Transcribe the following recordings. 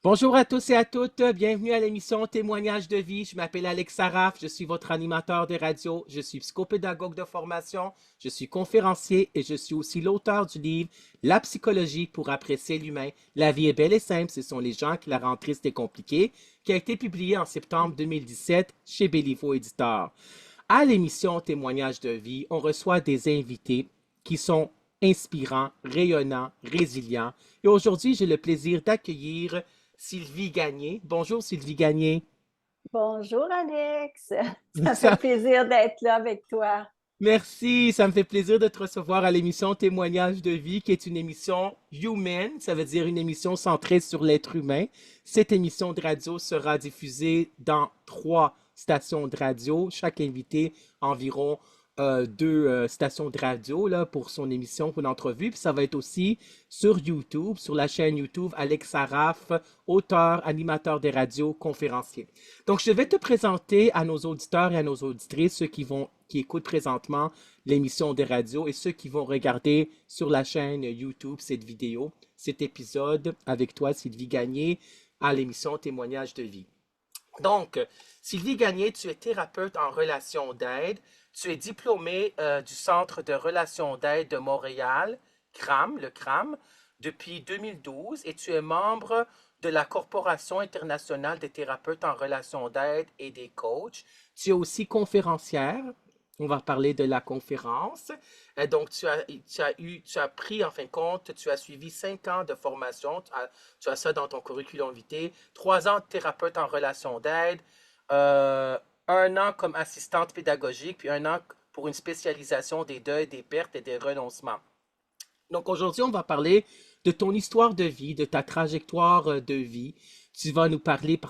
Bonjour à tous et à toutes, bienvenue à l'émission Témoignages de vie. Je m'appelle Alex Saraf, je suis votre animateur de radio, je suis psychopédagogue de formation, je suis conférencier et je suis aussi l'auteur du livre La psychologie pour apprécier l'humain. La vie est belle et simple, ce sont les gens qui la rendent triste et compliquée, qui a été publié en septembre 2017 chez Béliveau Éditeur. À l'émission Témoignages de vie, on reçoit des invités qui sont inspirants, rayonnants, résilients. Et aujourd'hui, j'ai le plaisir d'accueillir Sylvie Gagné. Bonjour Sylvie Gagné. Bonjour Alex, ça fait Ça- plaisir d'être là avec toi. Merci, ça me fait plaisir de te recevoir à l'émission Témoignages de vie, qui est une émission human, ça veut dire une émission centrée sur l'être humain. Cette émission de radio sera diffusée dans 3 stations de radio. Chaque invité environ 2 stations de radio là, pour son émission, pour l'entrevue. Puis ça va être aussi sur YouTube, sur la chaîne YouTube Alex Saraf, auteur, animateur des radios, conférencier. Donc, je vais te présenter à nos auditeurs et à nos auditrices, qui écoutent présentement l'émission des radios et ceux qui vont regarder sur la chaîne YouTube cette vidéo, cet épisode avec toi, Sylvie Gagné, à l'émission Témoignages de vie. Donc, Sylvie Gagné, tu es thérapeute en relations d'aide. Tu es diplômée du Centre de relations d'aide de Montréal, CRAM, le CRAM, depuis 2012 et tu es membre de la Corporation internationale des thérapeutes en relations d'aide et des coachs. Tu es aussi conférencière. On va parler de la conférence. Donc, tu as pris, en fin de compte, tu as suivi 5 ans de formation. Tu as ça dans ton curriculum vitae. 3 ans de thérapeute en relations d'aide. euh, 1 an comme assistante pédagogique, puis 1 an pour une spécialisation des deuils, des pertes et des renoncements. Donc aujourd'hui, on va parler de ton histoire de vie, de ta trajectoire de vie. Tu vas nous parler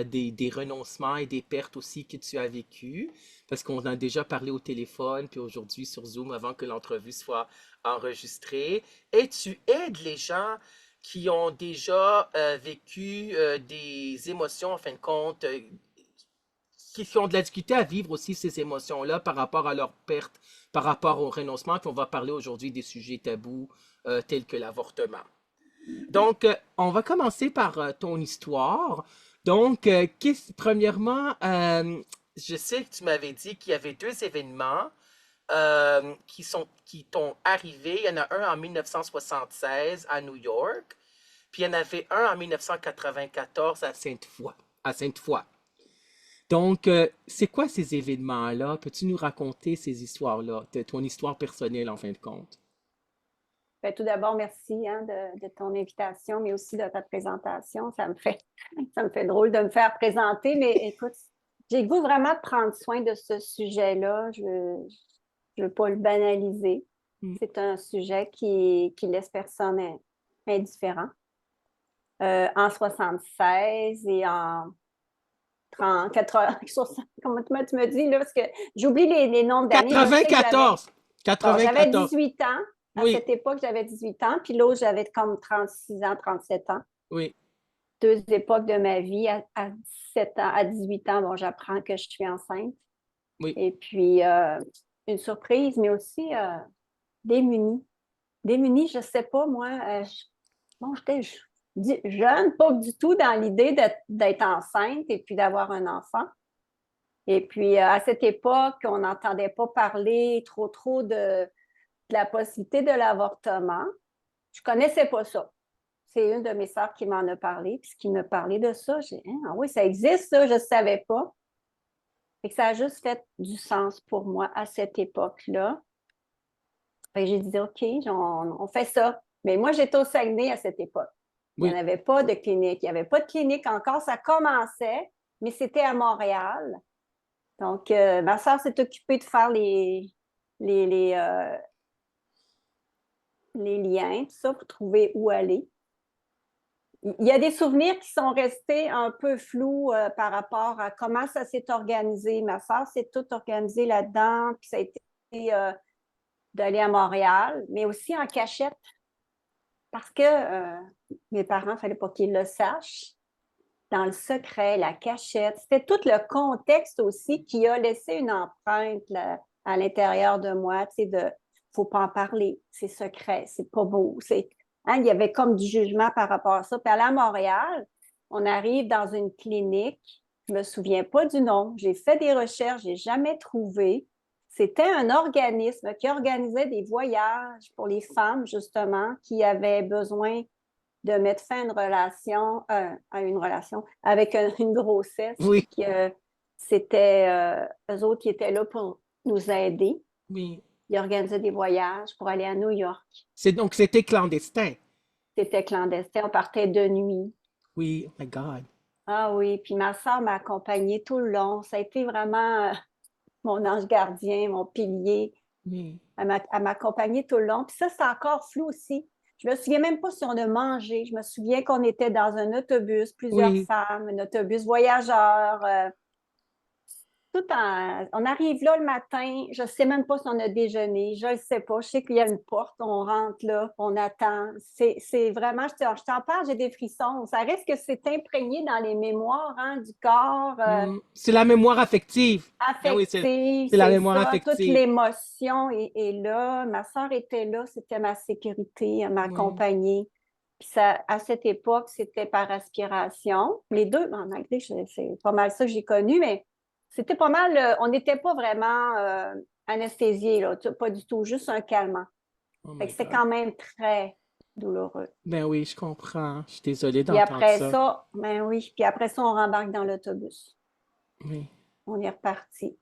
des renoncements et des pertes aussi que tu as vécues, parce qu'on a déjà parlé au téléphone, puis aujourd'hui sur Zoom avant que l'entrevue soit enregistrée. Et tu aides les gens qui ont déjà vécu des émotions, en fin de compte, qui ont de la difficulté à vivre aussi ces émotions-là par rapport à leur perte, par rapport au renoncement, puis on va parler aujourd'hui des sujets tabous tels que l'avortement. Donc, on va commencer par ton histoire. Donc, premièrement, je sais que tu m'avais dit qu'il y avait 2 événements qui t'ont arrivé. Il y en a un en 1976 à New York, puis il y en avait un en 1994 à Sainte-Foy. À Sainte-Foy. Donc, c'est quoi ces événements-là? Peux-tu nous raconter ces histoires-là, ton histoire personnelle en fin de compte? Ben, tout d'abord, merci de ton invitation, mais aussi de ta présentation. Ça me fait drôle de me faire présenter, mais écoute, j'ai le goût vraiment de prendre soin de ce sujet-là. Je veux pas le banaliser. Mm. C'est un sujet qui laisse personne indifférent. En 76 et en 30, 80, comment tu me dis là, parce que j'oublie les nombres d'années. Là, je sais que j'avais 94! Bon, j'avais 94! 18 ans. À Oui, cette époque, j'avais 18 ans. Puis l'autre, j'avais comme 36 ans, 37 ans. oui, 2 époques de ma vie. À 17 ans, à 18 ans, bon, j'apprends que je suis enceinte. oui. Et puis, une surprise, mais aussi démunie. Démunie, je ne sais pas, moi. Bon, j'étais jeune, pas du tout dans l'idée d'être enceinte et puis d'avoir un enfant. Et puis, à cette époque, on n'entendait pas parler trop de la possibilité de l'avortement. Je connaissais pas ça. C'est une de mes sœurs qui m'en a parlé, puis qui me parlait de ça. J'ai dit, ah oui, ça existe, ça, je ne savais pas. Et que ça a juste fait du sens pour moi à cette époque-là. J'ai dit, OK, on fait ça. Mais moi, j'étais au Saguenay à cette époque. Il n'y en Oui. avait pas de clinique. Il n'y avait pas de clinique encore. Ça commençait, mais c'était à Montréal. Donc, ma sœur s'est occupée de faire les, les, euh, les liens, tout ça, pour trouver où aller. Il y a des souvenirs qui sont restés un peu flous par rapport à comment ça s'est organisé. Ma soeur s'est tout organisée là-dedans, puis ça a été d'aller à Montréal, mais aussi en cachette, parce que mes parents, il ne fallait pas qu'ils le sachent. Dans le secret, la cachette. C'était tout le contexte aussi qui a laissé une empreinte là, à l'intérieur de moi, tu sais, de faut pas en parler, c'est secret, c'est pas beau. Hein, il y avait comme du jugement par rapport à ça. Puis aller à Montréal, on arrive dans une clinique, je me souviens pas du nom, j'ai fait des recherches, j'ai jamais trouvé. C'était un organisme qui organisait des voyages pour les femmes, justement, qui avaient besoin de mettre fin à une relation avec une grossesse. Oui, Puis que c'était eux autres qui étaient là pour nous aider. oui. Ils organisaient des voyages pour aller à New York. Donc, c'était clandestin. C'était clandestin, on partait de nuit. Oui, oh my God. Ah oui, puis ma soeur m'a accompagnée tout le long. Ça a été vraiment mon ange gardien, mon pilier. Oui, Elle m'a accompagnée tout le long. Puis ça, c'est encore flou aussi. Je me souviens même pas si on a mangé. Je me souviens qu'on était dans un autobus, plusieurs oui. femmes, un autobus voyageur. On arrive là le matin, je ne sais même pas si on a déjeuné, je ne sais pas. Je sais qu'il y a une porte, on rentre là, on attend. C'est vraiment, je t'en parle, j'ai des frissons. Ça reste que c'est imprégné dans les mémoires hein, du corps, C'est la mémoire affective. Ben oui, affectif, c'est la c'est mémoire ça. Toute affective. l'émotion est là. Ma soeur était là, c'était ma sécurité, elle Oui, m'accompagnait. Puis ça, à cette époque, c'était par aspiration. Les deux, en anglais, c'est pas mal ça que j'ai connu, mais c'était pas mal, on n'était pas vraiment anesthésiés, là, pas du tout, juste un calmant. oh Fait my que c'était God. quand même très douloureux. Ben oui, je comprends. Je suis désolée Puis d'entendre après ça. ça, ben oui, puis après ça, on rembarque dans l'autobus. Oui. On est reparti.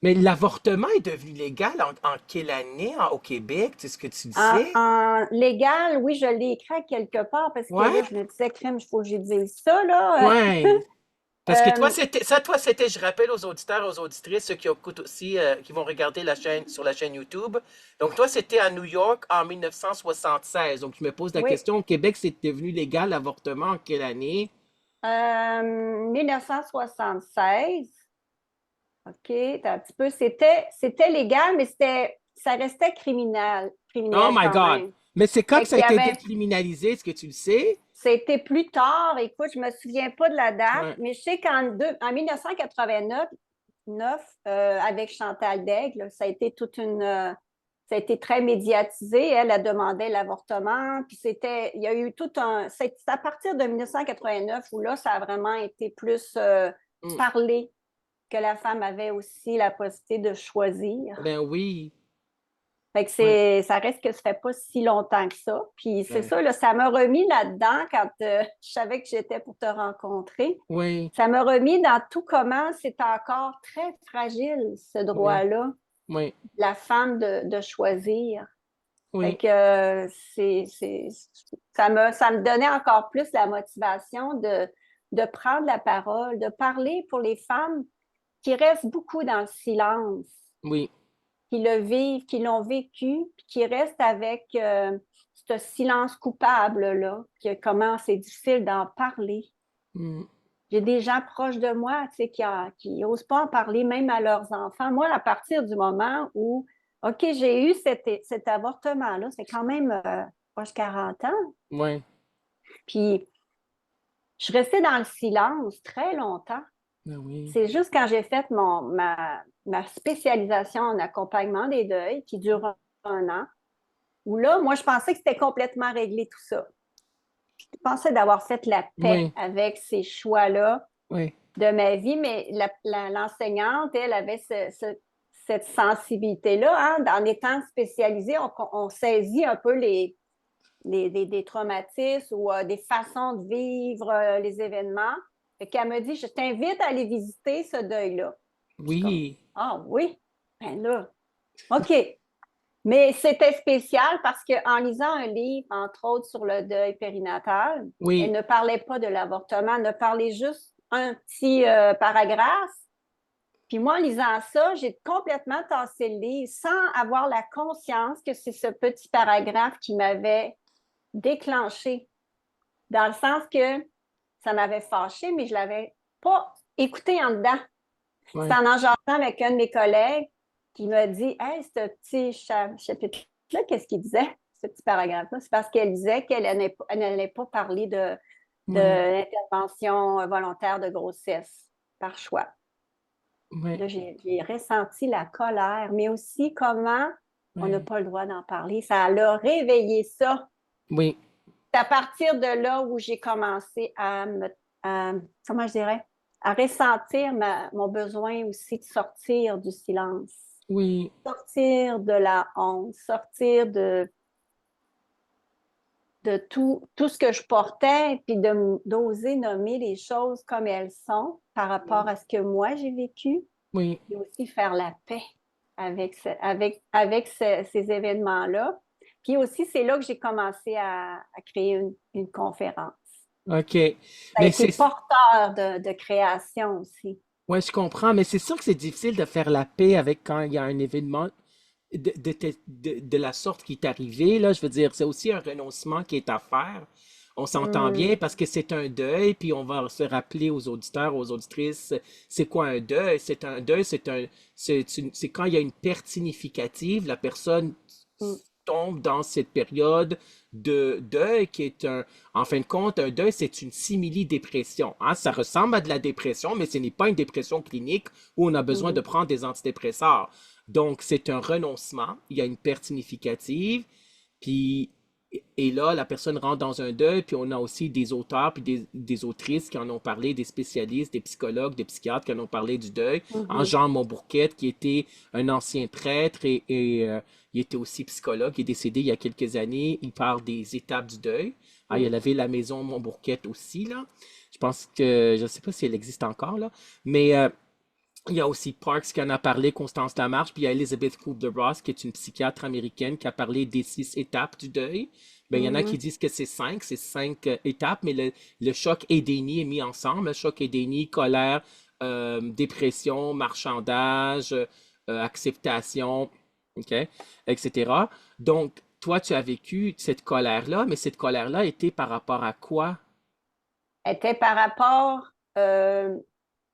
Mais l'avortement est devenu légal en quelle année au Québec? Est-ce que tu le sais? En légal, oui, je l'ai écrit à quelque part parce que là, Ouais? je me disais, crème, il faut que j'ai dit ça, là. Ouais. Parce que Euh, toi, c'était, je rappelle aux auditeurs, aux auditrices, ceux qui écoutent aussi, qui vont regarder la chaîne, sur la chaîne YouTube. Donc, toi, c'était à New York en 1976. Donc, je me pose la oui, question, au Québec, c'est devenu légal l'avortement en quelle année? 1976. OK, un petit peu. C'était légal, mais ça restait Oh criminel my quand God! même. Mais c'est quand Fait que ça a qu'il y été avait, décriminalisé, est-ce que tu le sais? c'était plus tard. Écoute, je me souviens pas de la date, Ouais. mais je sais en 1989, avec Chantal Daigle, ça a été ça a été très médiatisé. Elle a demandé l'avortement, puis il y a eu c'est à partir de 1989 où là, ça a vraiment été plus Mm. parlé que la femme avait aussi la possibilité de choisir. Ben oui. Fait que Ouais. ça reste que ça fait pas si longtemps que ça. Puis c'est Ben, ça, là, ça m'a remis là-dedans quand je savais que j'étais pour te rencontrer. oui. Ça m'a remis dans tout comment c'est encore très fragile, ce Oui. droit-là, Oui. la femme de choisir. Fait Oui. que ça me donnait encore plus la motivation de prendre la parole, de parler pour les femmes qui restent beaucoup dans le silence, Oui. qui le vivent, qui l'ont vécu, puis qui restent avec ce silence coupable-là, que comment c'est difficile d'en parler. Mm. J'ai des gens proches de moi, tu sais, qui n'osent pas en parler même à leurs enfants. Moi, à partir du moment où, OK, j'ai eu cet avortement-là, c'est quand même proche 40 ans, Oui. puis je restais dans le silence très longtemps. Ben oui. C'est juste quand j'ai fait ma spécialisation en accompagnement des deuils, qui dure un an, où là, moi, je pensais que c'était complètement réglé tout ça. Je pensais d'avoir fait la paix Oui. avec ces choix-là Oui. de ma vie, mais l'enseignante, elle avait cette sensibilité-là. Hein, en étant spécialisée, on saisit un peu des traumatismes ou des façons de vivre les événements. Fait qu'elle me dit, je t'invite à aller visiter ce deuil-là. Je suis comme, Oui. ah oui, ben là, OK. Mais c'était spécial parce qu'en lisant un livre, entre autres sur le deuil périnatal, elle Oui. ne parlait pas de l'avortement, elle ne parlait juste un petit paragraphe. Puis moi, en lisant ça, j'ai complètement tassé le livre sans avoir la conscience que c'est ce petit paragraphe qui m'avait déclenché, dans le sens que ça m'avait fâché, mais je ne l'avais pas écouté en dedans. C'est Oui. en jasant avec un de mes collègues qui m'a dit, hey, ce petit chapitre-là, qu'est-ce qu'il disait, ce petit paragraphe-là? C'est parce qu'elle disait qu'elle n'allait pas parler de Oui. l'intervention volontaire de grossesse par choix. Oui. Là, j'ai ressenti la colère, mais aussi comment on n'a Oui. pas le droit d'en parler. Ça l'a réveillé ça. Oui. c'est à partir de là où j'ai commencé comment je dirais, à ressentir mon besoin aussi de sortir du silence, Oui, sortir de la honte, sortir de tout ce que je portais, puis d'oser nommer les choses comme elles sont par rapport à ce que moi j'ai vécu, oui. et aussi faire la paix avec ces événements-là. Puis aussi, c'est là que j'ai commencé à créer une conférence. OK. Ça a Mais été c'est, porteur de création aussi. ouais, je comprends, mais c'est sûr que c'est difficile de faire la paix avec quand il y a un événement de la sorte qui est arrivé, là. Je veux dire, c'est aussi un renoncement qui est à faire. On s'entend bien Hmm, parce que c'est un deuil, puis on va se rappeler aux auditeurs, aux auditrices, c'est quoi un deuil? C'est un deuil, c'est quand il y a une perte significative, la personne hmm, tombe dans cette période de deuil qui est en fin de compte, un deuil, c'est une simili-dépression. Hein? Ça ressemble à de la dépression, mais ce n'est pas une dépression clinique où on a besoin de mhm, prendre des antidépresseurs. Donc, c'est un renoncement, il y a une perte significative, puis et là, la personne rentre dans un deuil, puis on a aussi des auteurs, puis des autrices qui en ont parlé, des spécialistes, des psychologues, des psychiatres qui en ont parlé du deuil. En mhm, Jean Montbourquette, qui était un ancien prêtre et il était aussi psychologue, il est décédé il y a quelques années. Il parle des étapes du deuil. Ah, il y mhm. avait la maison Montbourquette aussi, là. Je pense que, je ne sais pas si elle existe encore, là. Mais il y a aussi Parks qui en a parlé, Constance Lamarche, puis il y a Elizabeth Kubler-Ross, qui est une psychiatre américaine qui a parlé des 6 étapes du deuil. Ben, il y en a qui Mhm. disent que c'est cinq étapes, mais le choc et déni est mis ensemble. Le choc et déni, colère, dépression, marchandage, acceptation, OK, etc. Donc, toi, tu as vécu cette colère-là, mais cette colère-là était par rapport à quoi? Était par rapport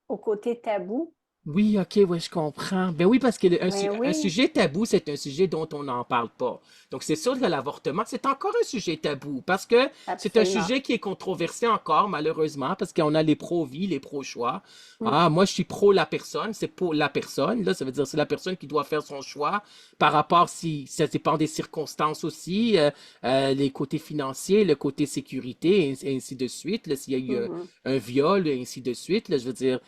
au côté tabou. Oui, ok, ouais, je comprends. Ben oui, parce que Ben un oui, sujet tabou, c'est un sujet dont on n'en parle pas. Donc, c'est sûr que l'avortement, c'est encore un sujet tabou parce que c'est un absolument. sujet qui est controversé encore, malheureusement, parce qu'on a les pro-vie, les pro-choix. Mm. Ah, moi, je suis pro la personne, c'est pour la personne. Là, ça veut dire c'est la personne qui doit faire son choix par rapport si ça dépend des circonstances aussi, les côtés financiers, le côté sécurité, et ainsi de suite. Là, s'il y a eu Mhm. un viol, et ainsi de suite. Là, je veux dire.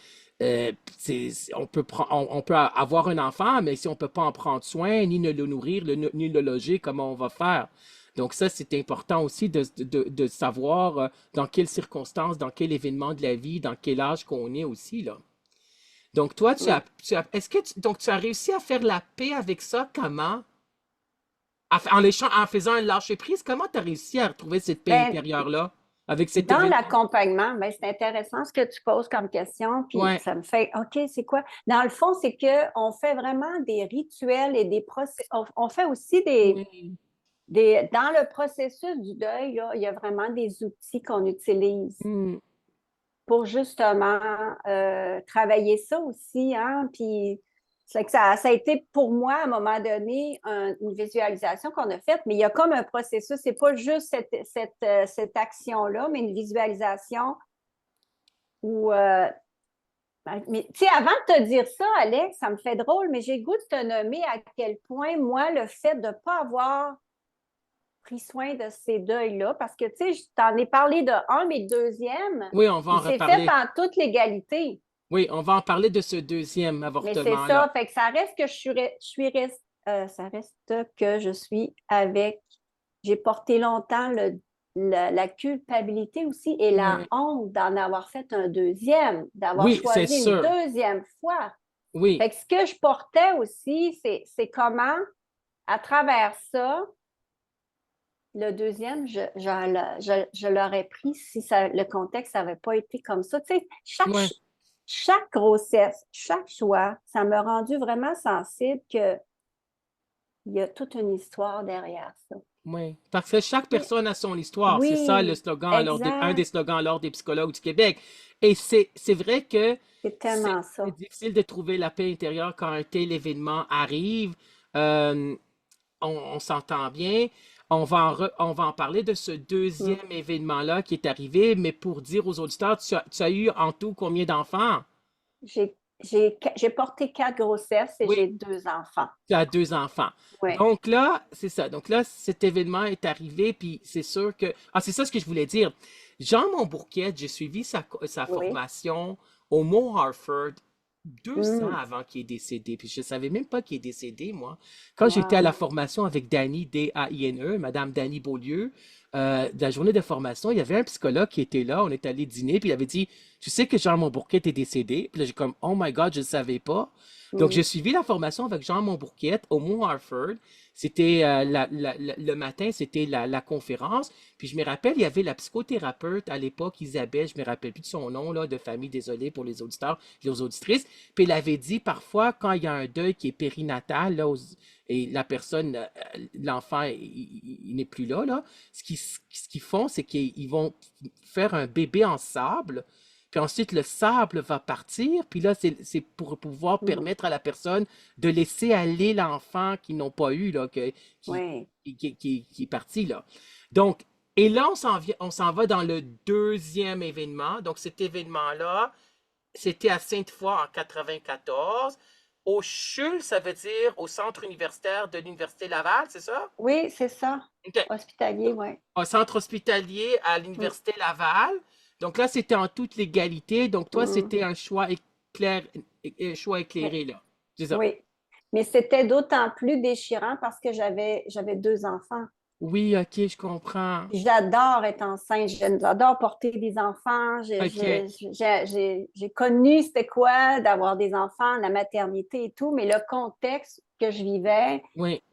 On peut avoir un enfant, mais si on ne peut pas en prendre soin, ni le nourrir, ni le loger, comment on va faire? Donc ça, c'est important aussi de savoir dans quelles circonstances, dans quel événement de la vie, dans quel âge qu'on est aussi, là. Donc toi, Mm. est-ce que donc tu as réussi à faire la paix avec ça? Comment? En faisant un lâcher-prise, comment tu as réussi à retrouver cette paix Ben, intérieure-là avec cet dans événement? l'accompagnement, ben, c'est intéressant ce que tu poses comme question, puis Ouais. ça me fait, OK, c'est quoi? Dans le fond, c'est qu'on fait vraiment des rituels et des procès. On fait aussi Oui. dans le processus du deuil, là, il y a vraiment des outils qu'on utilise Hmm. pour justement travailler ça aussi. Hein? Puis c'est que ça a été pour moi, à un moment donné, une visualisation qu'on a faite, mais il y a comme un processus. C'est pas juste cette action-là, mais une visualisation où. Mais tu sais, avant de te dire ça, Alex, ça me fait drôle, mais j'ai le goût de te nommer à quel point, moi, le fait de ne pas avoir pris soin de ces deuils-là, parce que, tu sais, je t'en ai parlé de un, mais le deuxième, Oui, on va il en s'est fait reparler. en toute légalité. Oui, on va en parler de ce deuxième Mais c'est avortement-là. ça, fait que ça reste que ça reste que je suis avec, j'ai porté longtemps la culpabilité aussi et la Oui, honte d'en avoir fait un deuxième, d'avoir oui, c'est choisi une sûr. deuxième fois. Oui, Fait que ce que je portais aussi, c'est comment, à travers ça, le deuxième, je l'aurais pris si le contexte n'avait pas été comme ça. Tu sais, oui, chaque grossesse, chaque choix, ça m'a rendu vraiment sensible qu'il y a toute une histoire derrière ça. oui. Parce que chaque personne a son histoire. C'est ça le Oui, slogan, un des exact. slogans lors des psychologues du Québec. Et c'est vrai que C'est c'est tellement c'est ça. difficile de trouver la paix intérieure quand un tel événement arrive. Euh, on s'entend bien. On va en parler de ce Mm. deuxième événement-là qui est arrivé, mais pour dire aux auditeurs, tu as eu en tout combien d'enfants? J'ai j'ai porté 4 grossesses et j'ai Oui, 2 enfants. tu as 2 enfants. Oui. Donc là, c'est ça. Donc là, cet événement est arrivé, puis c'est sûr que... Ah, c'est ça ce que je voulais dire. Jean Montbourquet, j'ai suivi sa Oui. formation au Mont Harford 2 ans Mm. avant qu'il est décédé. Puis je savais même pas qu'il est décédé, moi. Quand j'étais à la Wow. formation avec Dany, D-A-I-N-E, Madame Dany Beaulieu, de la journée de formation, il y avait un psychologue qui était là. On est allé dîner, puis il avait dit, tu sais que Jean Montbourquet est décédé? Puis là, j'ai comme, oh my God, je ne savais pas. Donc, j'ai Mm. suivi la formation avec Jean Montbourquette au Mont Harford. C'était le matin, c'était la conférence. Puis je me rappelle, il y avait la psychothérapeute à l'époque, Isabelle, je me rappelle plus de son nom là, de famille, désolé pour les auditeurs, les auditrices. Puis elle avait dit parfois quand il y a un deuil qui est périnatal là, et la personne, l'enfant, il n'est plus là, ce qu'ils font, c'est qu'ils vont faire un bébé en sable. Puis ensuite, le sable va partir. Puis là, c'est pour pouvoir Mm. permettre à la personne de laisser aller l'enfant qu'ils n'ont pas eu, là, qui, Oui. qui est parti, là. Donc, et là, on s'en va dans le deuxième événement. Donc, cet événement-là, c'était à Sainte-Foy en 94. Au CHUL, ça veut dire au Centre universitaire de l'Université Laval, c'est ça? Oui, c'est ça. OK. Hospitalier, oui. Un centre hospitalier à Mm. l'Université Laval. Donc là, c'était en toute légalité. Donc toi, Mm. c'était un choix Oui. éclairé, là. C'est ça. Oui. Mais c'était d'autant plus déchirant parce que j'avais 2 enfants. Oui, ok, je comprends. J'adore être enceinte, j'adore porter des enfants. Ok, J'ai connu c'était quoi d'avoir des enfants, la maternité et tout, mais le contexte que je vivais, oui,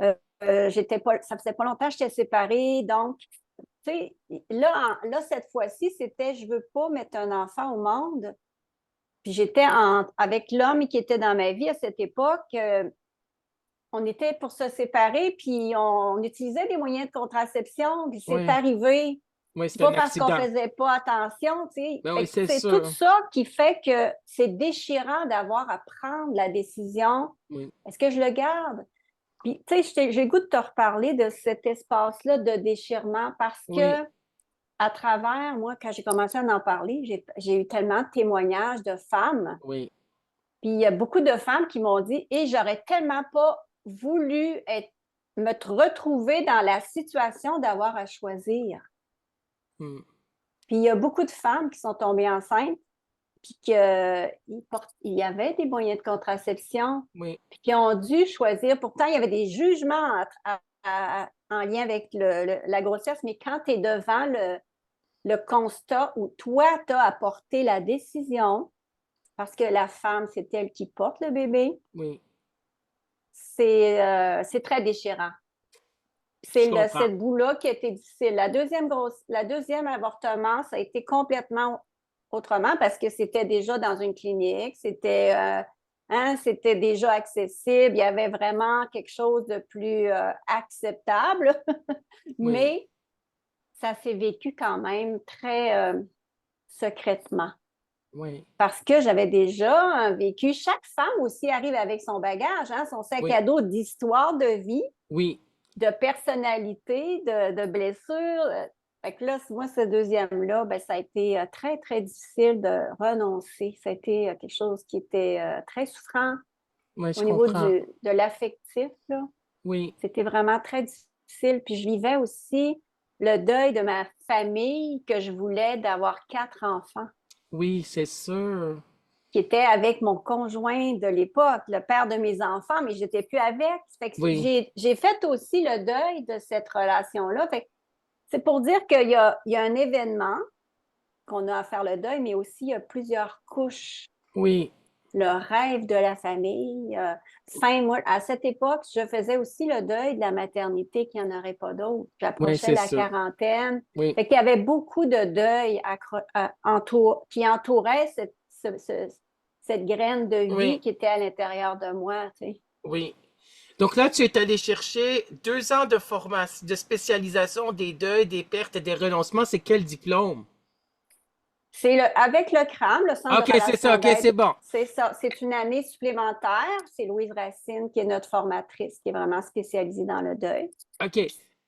j'étais pas, ça faisait pas longtemps que j'étais séparée, donc, tu sais, là, cette fois-ci, c'était je veux pas mettre un enfant au monde. Puis j'étais avec l'homme qui était dans ma vie à cette époque. On était pour se séparer, puis on utilisait des moyens de contraception, puis c'est oui, arrivé. oui, C'est c'est pas un parce qu'on accident. faisait pas attention, tu sais. Ben Fait oui, que c'est c'est tout sûr. ça qui fait que c'est déchirant d'avoir à prendre la décision. Oui, Est-ce que je le garde? Puis, tu sais, j'ai le goût de te reparler de cet espace-là de déchirement parce oui, que, à travers, moi, quand j'ai commencé à en parler, j'ai eu tellement de témoignages de femmes. oui, Puis il y a beaucoup de femmes qui m'ont dit, et j'aurais tellement pas voulu retrouver dans la situation d'avoir à choisir. hmm, Puis il y a beaucoup de femmes qui sont tombées enceintes, puis il y avait des moyens de contraception, oui, puis qui ont dû choisir. Pourtant, il y avait des jugements en lien avec la grossesse, mais quand tu es devant le constat où toi, tu as apporté la décision, parce que la femme, c'est elle qui porte le bébé, oui, c'est très déchirant. je C'est comprends. cette bout-là qui a été difficile. La deuxième avortement, ça a été complètement autrement parce que c'était déjà dans une clinique, c'était déjà accessible, il y avait vraiment quelque chose de plus acceptable, Oui, mais ça s'est vécu quand même très secrètement oui, parce que j'avais déjà vécu. Chaque femme aussi arrive avec son bagage, hein, son sac oui, à dos d'histoire de vie, oui, de personnalité, de blessures. Fait que là, moi, ce deuxième-là, ben, ça a été très, très difficile de renoncer. Ça a été quelque chose qui était très souffrant oui, je au niveau comprends. de l'affectif, là. Oui, C'était vraiment très difficile. Puis je vivais aussi le deuil de ma famille que je voulais d'avoir 4 enfants, oui, c'est sûr. qui était avec mon conjoint de l'époque, le père de mes enfants, mais je n'étais plus avec. Fait que Oui, j'ai fait aussi le deuil de cette relation-là. Fait que c'est pour dire qu'il y a un événement qu'on a à faire le deuil, mais aussi il y a plusieurs couches. oui, Le rêve de la famille. Moi, à cette époque, je faisais aussi le deuil de la maternité, qu'il n'y en aurait pas d'autres. oui, J'approchais c'est la sûr. quarantaine. Oui, Fait qu'il y avait beaucoup de deuil qui entourait cette graine de vie oui, qui était à l'intérieur de moi. Tu sais. oui. Donc là, tu es allé chercher 2 ans de formation, de spécialisation des deuils, des pertes et des renoncements. C'est quel diplôme? Avec le CRAM, le Centre de OK, c'est ça, relations OK, d'aide, c'est bon. c'est ça. C'est une année supplémentaire. C'est Louise Racine qui est notre formatrice, qui est vraiment spécialisée dans le deuil. OK.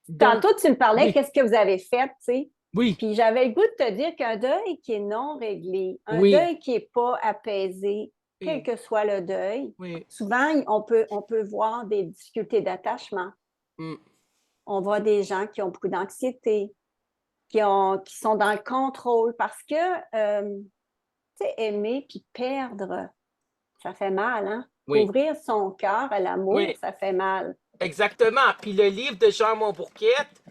Donc, Tantôt, tu me parlais, oui, qu'est-ce que vous avez fait, tu sais? oui, Puis j'avais le goût de te dire qu'un deuil qui est non réglé, un oui, deuil qui n'est pas apaisé, quel Oui, que soit le deuil. oui. Souvent, on peut voir des difficultés d'attachement. Mm. On voit des gens qui ont beaucoup d'anxiété, qui sont dans le contrôle parce que, tu sais, aimer puis perdre, ça fait mal, hein? Oui, Ouvrir son cœur à l'amour, oui, ça fait mal. exactement. Puis le livre de Jean Montbourquette,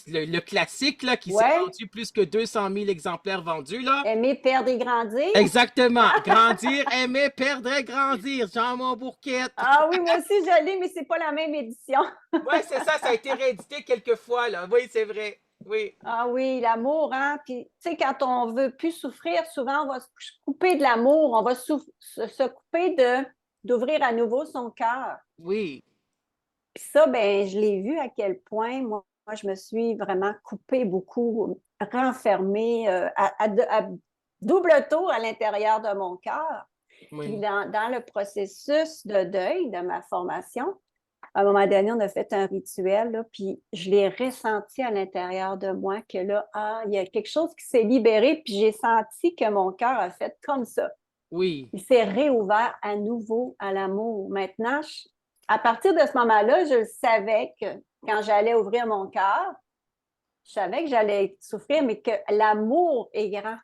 le classique là, qui s'est Ouais, vendu plus que 200 000 exemplaires vendus, là. aimer, perdre et grandir. Exactement. Grandir, aimer, perdre et grandir. Jean Montbourquette. Ah oui, moi aussi, je l'ai, mais c'est pas la même édition. Ouais, c'est ça, ça a été réédité quelques fois, là. Oui, c'est vrai. Oui, Ah oui, l'amour, hein? Puis, tu sais, quand on veut plus souffrir, souvent, on va se couper de l'amour, on va se couper d'ouvrir à nouveau son cœur. oui, Puis ça, ben, je l'ai vu à quel point, moi, je me suis vraiment coupée beaucoup, renfermée à double tour à l'intérieur de mon cœur. Puis oui. dans le processus de deuil de ma formation, à un moment donné, on a fait un rituel, là, puis je l'ai ressenti à l'intérieur de moi que là, ah, il y a quelque chose qui s'est libéré, puis j'ai senti que mon cœur a fait comme ça. Oui, Il s'est réouvert à nouveau à l'amour. Maintenant, à partir de ce moment-là, je savais que quand j'allais ouvrir mon cœur, je savais que j'allais souffrir, mais que l'amour est grand.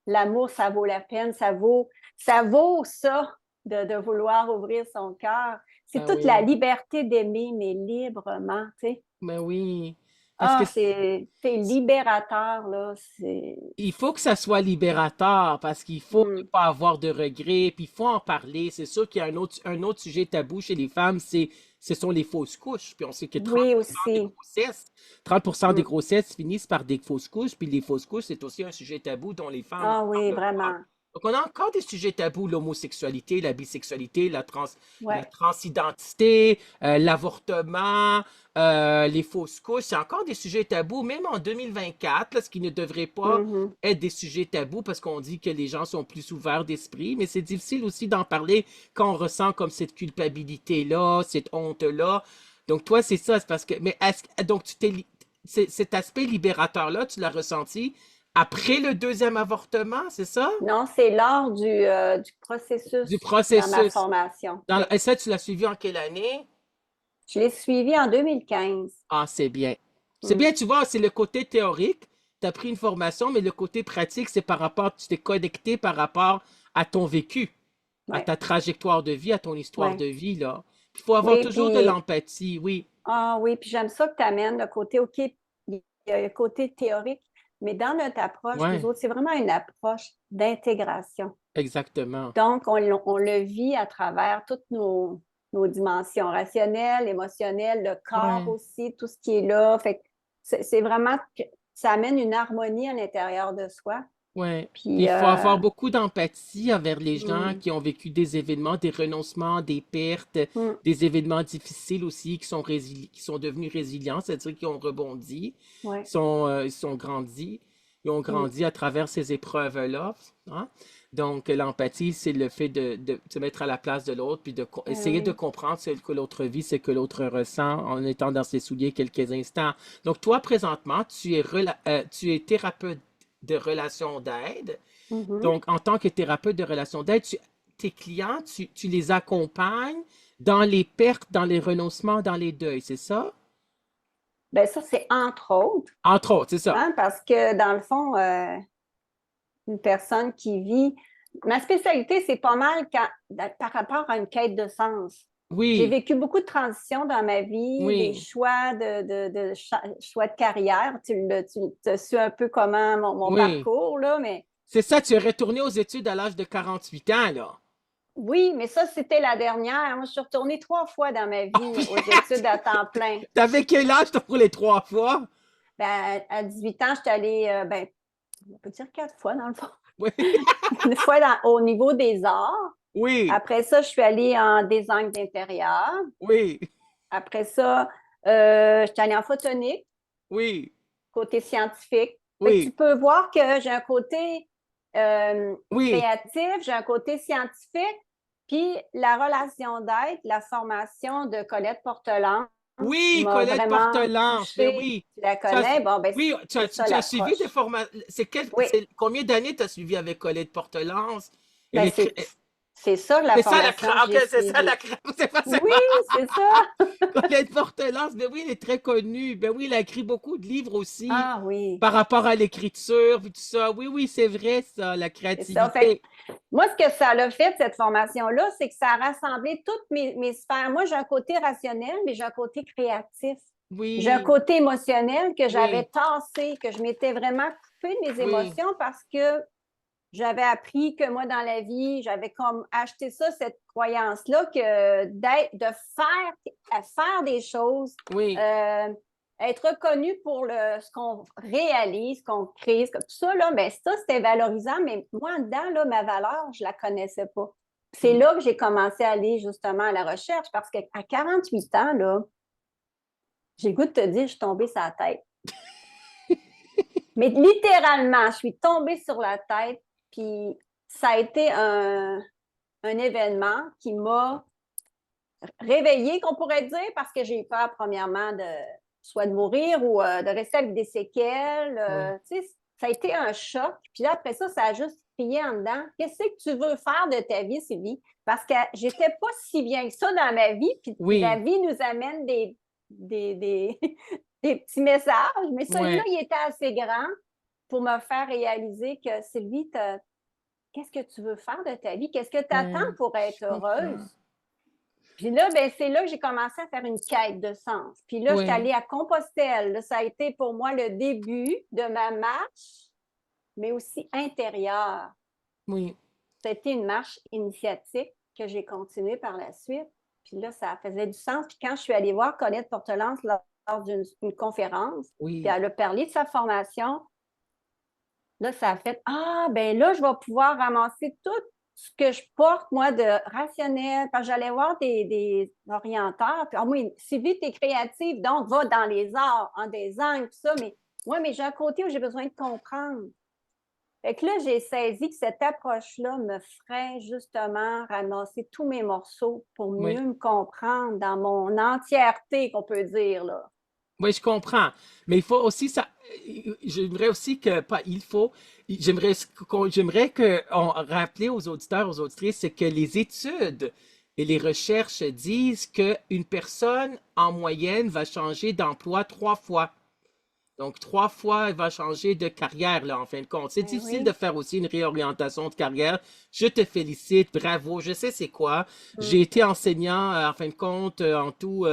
L'amour, ça vaut la peine, ça vaut ça de vouloir ouvrir son cœur. C'est ben toute la oui, liberté d'aimer, mais librement, tu sais. ben oui. Parce que Ah, c'est libérateur, là. il faut que ça soit libérateur, parce qu'il faut ne Hmm. pas avoir de regrets, puis il faut en parler. C'est sûr qu'il y a un autre sujet tabou chez les femmes, ce sont les fausses couches. Puis on sait que Oui, aussi. 30% des Hmm. grossesses finissent par des fausses couches, puis les fausses couches, c'est aussi un sujet tabou dont les femmes Ah ne oui, parlent pas. vraiment. Donc, on a encore des sujets tabous, l'homosexualité, la bisexualité, la Ouais. transidentité, l'avortement, les fausses couches. C'est encore des sujets tabous, même en 2024, là, ce qui ne devrait pas Mhm. être des sujets tabous parce qu'on dit que les gens sont plus ouverts d'esprit, mais c'est difficile aussi d'en parler quand on ressent comme cette culpabilité-là, cette honte-là. Donc, toi, c'est ça, c'est parce que. Mais donc, cet aspect libérateur-là, tu l'as ressenti après le deuxième avortement, c'est ça? Non, c'est lors du Du processus dans ma processus. formation. Oui. Et ça, tu l'as suivi en quelle année? Je l'ai suivi en 2015. Ah, c'est bien. C'est Hmm. bien, tu vois, c'est le côté théorique. Tu as pris une formation, mais le côté pratique, c'est par rapport, tu t'es connecté par rapport à ton vécu, à Ouais. ta trajectoire de vie, à ton histoire Ouais. de vie, là. Il faut avoir Oui, toujours de puis l'empathie, oui. ah oui, puis j'aime ça que tu amènes le côté, OK, il y a le côté théorique, mais dans notre approche, nous Ouais, autres, c'est vraiment une approche d'intégration. exactement. Donc, on le vit à travers toutes nos dimensions rationnelles, émotionnelles, le corps Ouais. aussi, tout ce qui est là. Fait que c'est vraiment que ça amène une harmonie à l'intérieur de soi. Ouais. Puis Puis, il faut avoir beaucoup d'empathie envers les gens hum, qui ont vécu des événements, des renoncements, des pertes, hum, des événements difficiles aussi, qui sont devenus résilients, c'est-à-dire qui ont rebondi, ouais, ils sont grandis, ils ont hum, grandi à travers ces épreuves-là, hein. Donc, l'empathie, c'est le fait de se mettre à la place de l'autre, puis essayer de oui. comprendre ce que l'autre vit, ce que l'autre ressent en étant dans ses souliers quelques instants. Donc, toi, présentement, tu es thérapeute de relations d'aide. Mhm. Donc, en tant que thérapeute de relations d'aide, tes clients, tu les accompagnes dans les pertes, dans les renoncements, dans les deuils, c'est ça? Ben ça, c'est entre autres, Entre autres, c'est ça. hein, parce que dans le fond, une personne qui vit. Ma spécialité, c'est pas mal par rapport à une quête de sens. J'ai Oui, vécu beaucoup de transitions dans ma vie, des oui, choix choix de carrière. Tu as su un peu comment mon oui. parcours, là, mais C'est ça, tu es retourné aux études à l'âge de 48 ans, là. oui, mais ça, c'était la dernière. Moi, je suis retournée 3 fois dans ma Oh, vie oui! aux études à temps plein. T'avais quel âge pour les 3 fois? Ben, à 18 ans, j'étais allée, ben, on peut dire 4 fois dans le fond. Oui, Une fois au niveau des arts. oui, Après ça, je suis allée en design d'intérieur. oui, Après ça, je suis allée en photonique, oui, côté scientifique. Fait que tu oui, peux voir que j'ai un côté oui, créatif, j'ai un côté scientifique, puis la relation d'aide, la formation de Colette Portelange oui, m'a Colette vraiment Portelange, mais touchée. oui. Tu la Tu as, connais? Bon, ben, oui, c'est ça tu as suivi des l'approche. formations. Oui, Combien d'années tu as suivi avec Colette Portelange? Elle ben, est très, C'est ça la C'est ça la formation que crème. j'ai Ok, c'est ça suivie. la crème. C'est pas Oui, c'est ça. Colette Portelance. Ben oui, elle est très connue. Ben oui, elle a écrit beaucoup de livres aussi Ah oui, par rapport à l'écriture, puis tout ça. Oui, oui, c'est vrai, ça, la c'est ça. Fait que créativité. moi, ce que ça l'a fait, cette formation-là, c'est que ça a rassemblé toutes mes sphères. Moi, j'ai un côté rationnel, mais j'ai un côté créatif. J'ai un Oui, côté émotionnel que j'avais oui, tassé, que je m'étais vraiment coupée de mes oui, émotions parce que j'avais appris que moi, dans la vie, j'avais comme acheté ça, cette croyance-là, que de faire des choses, oui. euh, être reconnu pour ce qu'on réalise, ce qu'on crée, tout ça, là, ben, ça, c'était valorisant, mais moi, dedans, là, ma valeur, je ne la connaissais pas. C'est Mm. là que j'ai commencé à aller justement à la recherche, parce qu'à 48 ans, là, j'ai le goût de te dire, je suis tombée sur la tête. Mais littéralement, je suis tombée sur la tête, puis ça a été un événement qui m'a réveillée, qu'on pourrait dire, parce que j'ai eu peur, premièrement, soit de mourir ou de rester avec des séquelles. Oui, Tu sais, ça a été un choc. Puis là, après ça, ça a juste crié en dedans. Qu'est-ce que tu veux faire de ta vie, Sylvie? Parce que j'étais pas si bien que ça dans ma vie, puis la oui, vie nous amène des, des petits messages, mais celui-là, ouais. il était assez grand pour me faire réaliser que Sylvie, qu'est-ce que tu veux faire de ta vie? Qu'est-ce que tu attends Ouais, pour je être comprends. heureuse? Puis là, ben, c'est là que j'ai commencé à faire une quête de sens. Puis là, je suis Oui, allée à Compostelle. Là, ça a été pour moi le début de ma marche, mais aussi intérieure. oui, C'était une marche initiatique que j'ai continuée par la suite. Puis là, ça faisait du sens. Puis quand je suis allée voir Colette Portelance lors d'une conférence, puis oui, elle a parlé de sa formation, là, ça a fait ah, ben là, je vais pouvoir ramasser tout ce que je porte, moi, de rationnel. Parce que j'allais voir des orienteurs. Puis, ah, oui, Sylvie, tu es créative, donc va dans les arts, en design, tout ça. Mais moi, mais j'ai un côté où j'ai besoin de comprendre. Fait que là, j'ai saisi que cette approche-là me ferait justement ramasser tous mes morceaux pour oui. mieux me comprendre dans mon entièreté, qu'on peut dire, là. Oui, je comprends. Mais il faut aussi ça. J'aimerais aussi que pas. Il faut. J'aimerais que on rappeler aux auditeurs, aux auditrices, c'est que les études et les recherches disent que une personne en moyenne va changer d'emploi 3 fois. Donc 3 fois, elle va changer de carrière là en fin de compte. C'est Ben difficile de oui. faire aussi une réorientation de carrière. Je te félicite, bravo. Je sais c'est quoi. Mm. J'ai été enseignant en fin de compte en tout.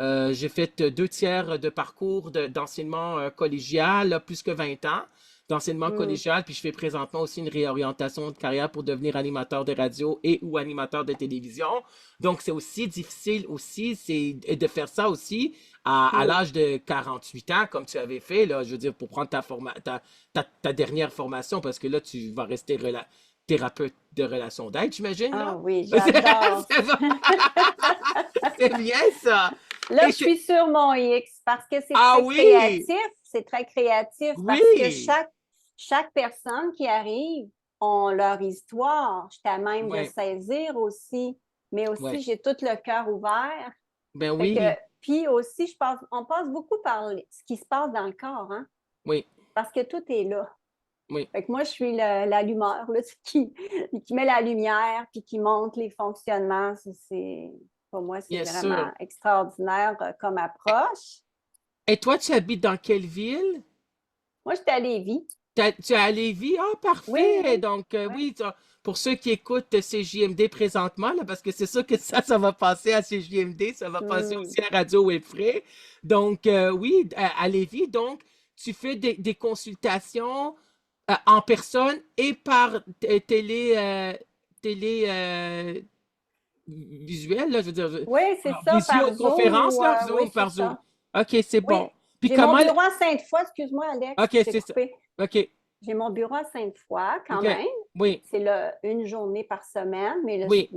J'ai fait 2 tiers de parcours d'enseignement collégial, là, plus que 20 ans d'enseignement Mm. collégial, puis je fais présentement aussi une réorientation de carrière pour devenir animateur de radio et ou animateur de télévision. Donc c'est aussi difficile aussi, c'est de faire ça aussi à Mm. l'âge de 48 ans, comme tu avais fait, là, je veux dire, pour prendre ta dernière formation, parce que là, tu vas rester thérapeute de relations d'aide, j'imagine, Ah là? oui, j'adore. C'est bien ça. Là, Et je suis sur mon X parce que Ah oui! c'est très créatif parce que Oui! chaque personne qui arrive a leur histoire. Je suis à même de Ouais, saisir aussi, mais ouais. aussi j'ai tout le cœur ouvert. Ben Fait que, oui, puis aussi, on passe beaucoup par ce qui se passe dans le corps, hein, oui, parce que tout est là. oui, Fait que moi, je suis l'allumeur là, qui met la lumière puis qui montre les fonctionnements. Pour moi, c'est bien vraiment sûr. extraordinaire comme approche. Et toi, tu habites dans quelle ville? Moi, je suis à Lévis. Tu es à Lévis? Ah, Oui, parfait! oui, Donc, oui. oui, pour ceux qui écoutent CJMD présentement, là, parce que c'est sûr que ça va passer à CJMD, ça va passer Hmm. aussi à Radio Webfray. Donc, oui, à Lévis. Donc, tu fais des consultations en personne et par télé visuel, là, je veux dire, Oui, c'est ça, par Zoom visioconférence, là, oui, Zoom c'est par Zoom. ça. OK, c'est Oui, bon. Puis j'ai mon comment... bureau à Sainte-Foy. Excuse-moi, Alex, OK, je t'ai c'est ça. coupé. OK, J'ai mon bureau à Sainte-Foy quand OK. même. Oui, C'est une journée par semaine, mais oui,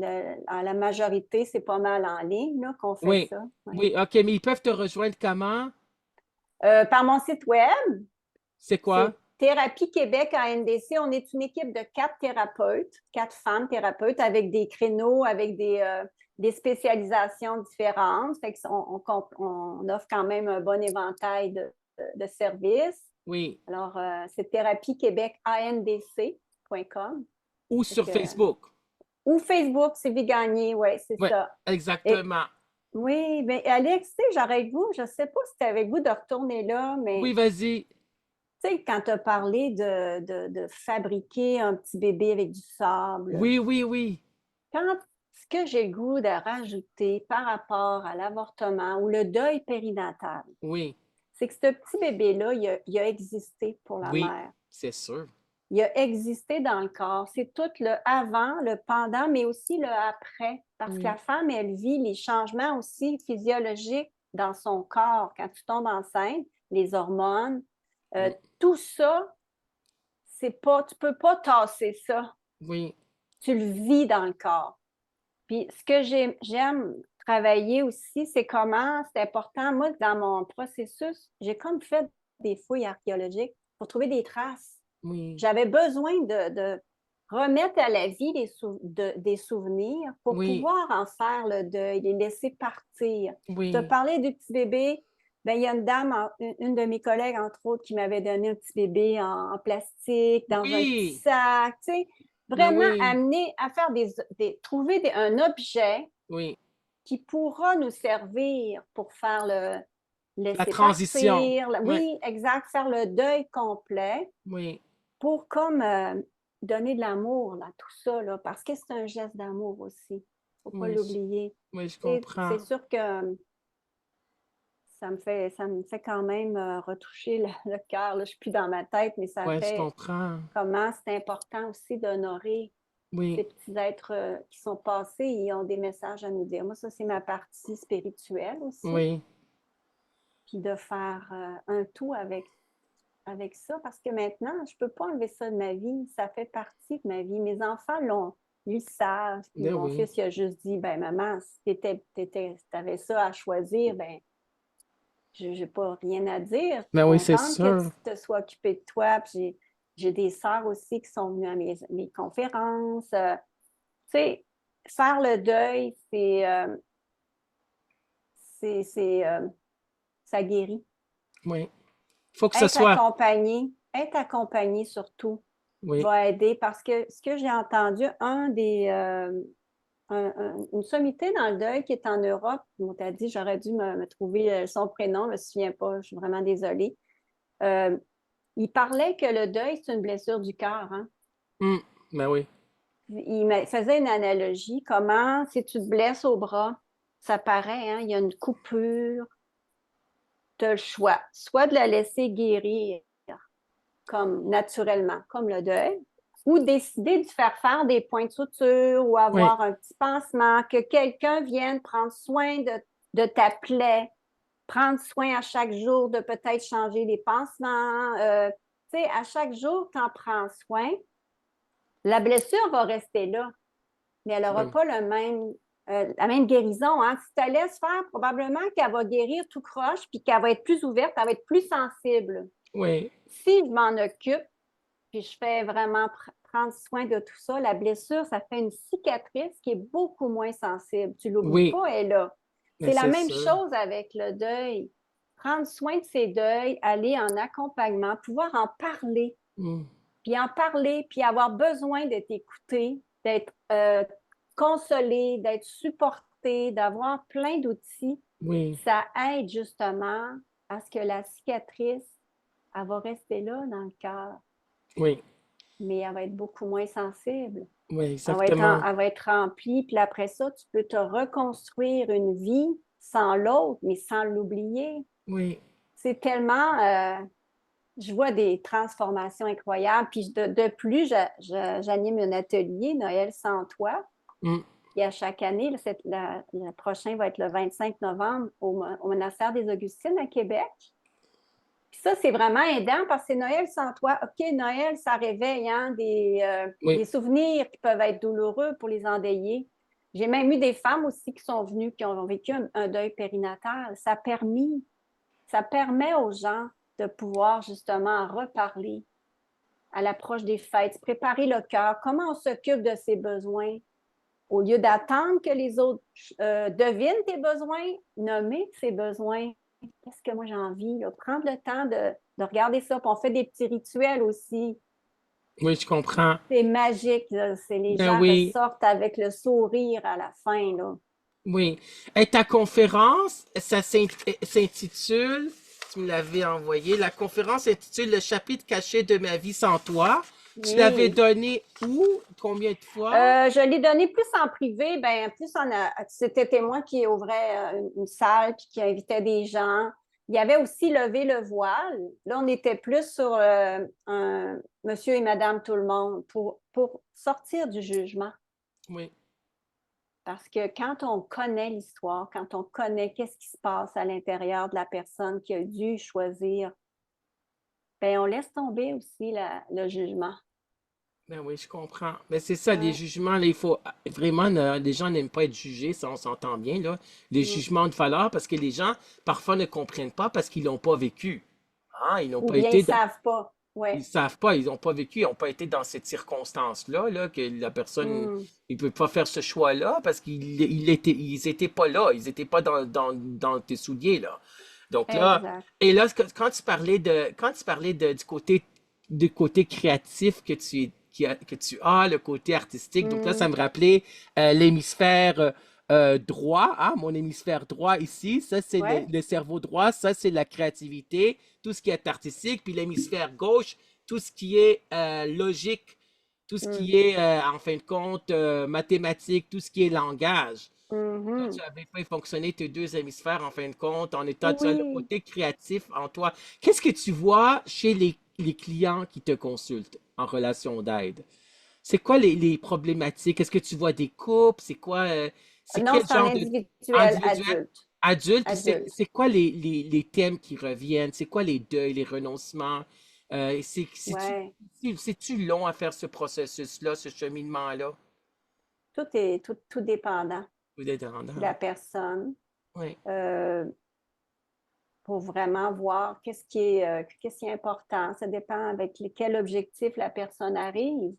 à la majorité, c'est pas mal en ligne là, qu'on fait oui, ça. Ouais. oui. OK, mais ils peuvent te rejoindre comment? Par mon site web, C'est quoi? c'est Thérapie Québec à NDC. On est une équipe de 4 thérapeutes, 4 femmes thérapeutes avec des créneaux, avec des spécialisations différentes. Fait on offre quand même un bon éventail de services. Oui. Alors, c'est thérapiquébecandc.com. Ou Fait sur que, Facebook. Ou Facebook, c'est Vie Gagné, oui, c'est Oui, ça. Et, exactement. oui, mais Alex, tu sais, j'aurais le goût, je ne sais pas si tu avais le goût de retourner là, Oui, mais vas-y. tu sais, quand tu as parlé de fabriquer un petit bébé avec du sable, Oui, oui, oui. quand ce que j'ai le goût de rajouter par rapport à l'avortement ou le deuil périnatal, Oui, c'est que ce petit bébé-là, il a existé pour la oui, mère. c'est sûr. Il a existé dans le corps. C'est tout le avant, le pendant, mais aussi le après. Parce que la Oui, femme, elle vit les changements aussi physiologiques dans son corps. Quand tu tombes enceinte, les hormones, oui, tout ça, c'est pas, tu peux pas tasser ça. oui, Tu le vis dans le corps. Puis ce que j'aime travailler aussi, c'est comment c'est important. Moi, dans mon processus, j'ai comme fait des fouilles archéologiques pour trouver des traces. oui, J'avais besoin de remettre à la vie des souvenirs pour oui, pouvoir en faire le deuil, les laisser partir. Tu as oui, parlé du petit bébé. Ben, il y a une dame, une de mes collègues, entre autres, qui m'avait donné un petit bébé en plastique, dans un petit oui, sac. Tu sais, mais vraiment oui, amener à faire trouver un objet oui. qui pourra nous servir pour faire La laisser transition. partir. Oui, Oui, exact, faire le deuil complet oui, pour comme donner de l'amour, là, tout ça, là, parce que c'est un geste d'amour aussi. Il ne faut pas oui, l'oublier. oui, je C'est comprends. sûr que ça me fait quand même retoucher le cœur. Je ne suis plus dans ma tête, mais ça Oui, je fait comprends. comment c'est important aussi d'honorer Oui, ces petits êtres qui sont passés et ils ont des messages à nous dire. Moi, ça, c'est ma partie spirituelle aussi. oui, Puis de faire un tout avec ça, parce que maintenant, je ne peux pas enlever ça de ma vie. Ça fait partie de ma vie. Mes enfants l'ont, ils le savent. Puis mais mon oui. fils, il a juste dit, ben maman, si tu avais ça à choisir, ben je n'ai pas rien à dire. Je suis Mais oui, c'est contente que tu sûr. te sois occupé de toi. Puis j'ai des sœurs aussi qui sont venues à mes conférences. Tu sais, faire le deuil, c'est ça guérit. Oui. Il faut que ce soit. Être accompagné surtout Oui, va aider parce que ce que j'ai entendu, une sommité dans le deuil qui est en Europe, on t'a dit, j'aurais dû me trouver son prénom, je ne me souviens pas, je suis vraiment désolée. Euh, il parlait que le deuil, c'est une blessure du cœur. Hein? hum, mais oui, Faisait une analogie, comment si tu te blesses au bras, ça paraît, hein, il y a une coupure, tu as le choix, soit de la laisser guérir comme naturellement, comme le deuil, ou décider de faire des points de suture ou oui, avoir un petit pansement, que quelqu'un vienne prendre soin de ta plaie, prendre soin à chaque jour de peut-être changer les pansements. Tu sais, à chaque jour, tu en prends soin. La blessure va rester là, mais elle n'aura oui, pas la même guérison. Hein. Si tu la laisses faire, probablement qu'elle va guérir tout croche, puis qu'elle va être plus ouverte, elle va être plus sensible. oui, Si je m'en occupe, puis je fais vraiment prendre soin de tout ça, la blessure, ça fait une cicatrice qui est beaucoup moins sensible. Tu ne l'oublies oui, pas, elle est là. mais C'est la c'est même sûr. chose avec le deuil. Prendre soin de ses deuils, aller en accompagnement, pouvoir en parler, Hum, puis avoir besoin d'être écouté, d'être consolé, d'être supporté, d'avoir plein d'outils, oui, ça aide justement à ce que la cicatrice, elle va rester là dans le cœur, oui, mais elle va être beaucoup moins sensible. oui, exactement. Elle va être remplie, puis après ça, tu peux te reconstruire une vie sans l'autre, mais sans l'oublier. Oui, C'est tellement, je vois des transformations incroyables. Puis de plus, j'anime un atelier Noël sans toi. hum, Et à chaque année, le prochain va être le 25 novembre au monastère des Augustines à Québec. Puis ça, c'est vraiment aidant parce que c'est Noël sans toi. OK, Noël, ça réveille hein, des oui, souvenirs qui peuvent être douloureux pour les endeuillés. J'ai même eu des femmes aussi qui sont venues, qui ont vécu un deuil périnatal. Ça permet aux gens de pouvoir justement reparler à l'approche des fêtes, préparer le cœur, comment on s'occupe de ses besoins, au lieu d'attendre que les autres devinent tes besoins, nommer ses besoins. Qu'est-ce que moi j'ai envie? Là? Prendre le temps de regarder ça. Puis on fait des petits rituels aussi. Oui, je comprends. C'est magique, là. Les Ben gens oui, ressortent avec le sourire à la fin, là. oui. Et ta conférence, ça s'intitule, tu me l'avais envoyé, la conférence s'intitule Le chapitre caché de ma vie sans toi. Tu l'avais Oui. donné où? Combien de fois? Je l'ai donné plus en privé, ben plus c'était moi qui ouvrais une salle puis qui invitait des gens. Il y avait aussi levé le voile. Là, on était plus sur un monsieur et madame tout le monde pour sortir du jugement. Oui. Parce que quand on connaît l'histoire, quand on connaît qu'est-ce qui se passe à l'intérieur de la personne qui a dû choisir, ben on laisse tomber aussi le jugement. Ben oui, je comprends. Mais c'est ça, les Ouais. jugements, là, il faut vraiment, les gens n'aiment pas être jugés, ça, on s'entend bien, là. Les Mm. jugements de valeur, parce que les gens, parfois, ne comprennent pas parce qu'ils l'ont pas vécu. Ah, ils n'ont Ou pas bien ils ne été savent pas. ils Ouais. savent pas, ils n'ont pas vécu, ils n'ont pas été dans cette circonstance-là, là, que la personne, Mm. il peut pas faire ce choix-là parce ils étaient pas là, ils étaient pas dans tes souliers, là. Donc là, Exact. et là, quand tu parlais du côté créatif que tu as, le côté artistique, donc là, ça Mm. me rappelait l'hémisphère droit, hein, mon hémisphère droit ici, ça c'est Ouais. le cerveau droit, ça c'est la créativité, tout ce qui est artistique, puis l'hémisphère gauche, tout ce qui est logique, tout ce Mm. qui est en fin de compte mathématique, tout ce qui est langage. Toi, tu Mhm. avais fait fonctionner tes deux hémisphères en fin de compte en état, tu as le Oui. côté créatif en toi. Qu'est-ce que tu vois chez les clients qui te consultent en relation d'aide? C'est quoi les problématiques? Est-ce que tu vois des couples? C'est Non, quel c'est en genre de individuel individuel? adulte. Adulte, puis Adulte. c'est quoi les thèmes qui reviennent? C'est quoi les deuils, les renoncements? Ouais. C'est-tu long à faire ce processus-là, ce cheminement-là? Tout est tout dépendant Vous êtes en de la hein? personne Oui, euh, pour vraiment voir qu'est-ce qui est important. Ça dépend avec quel objectif la personne arrive.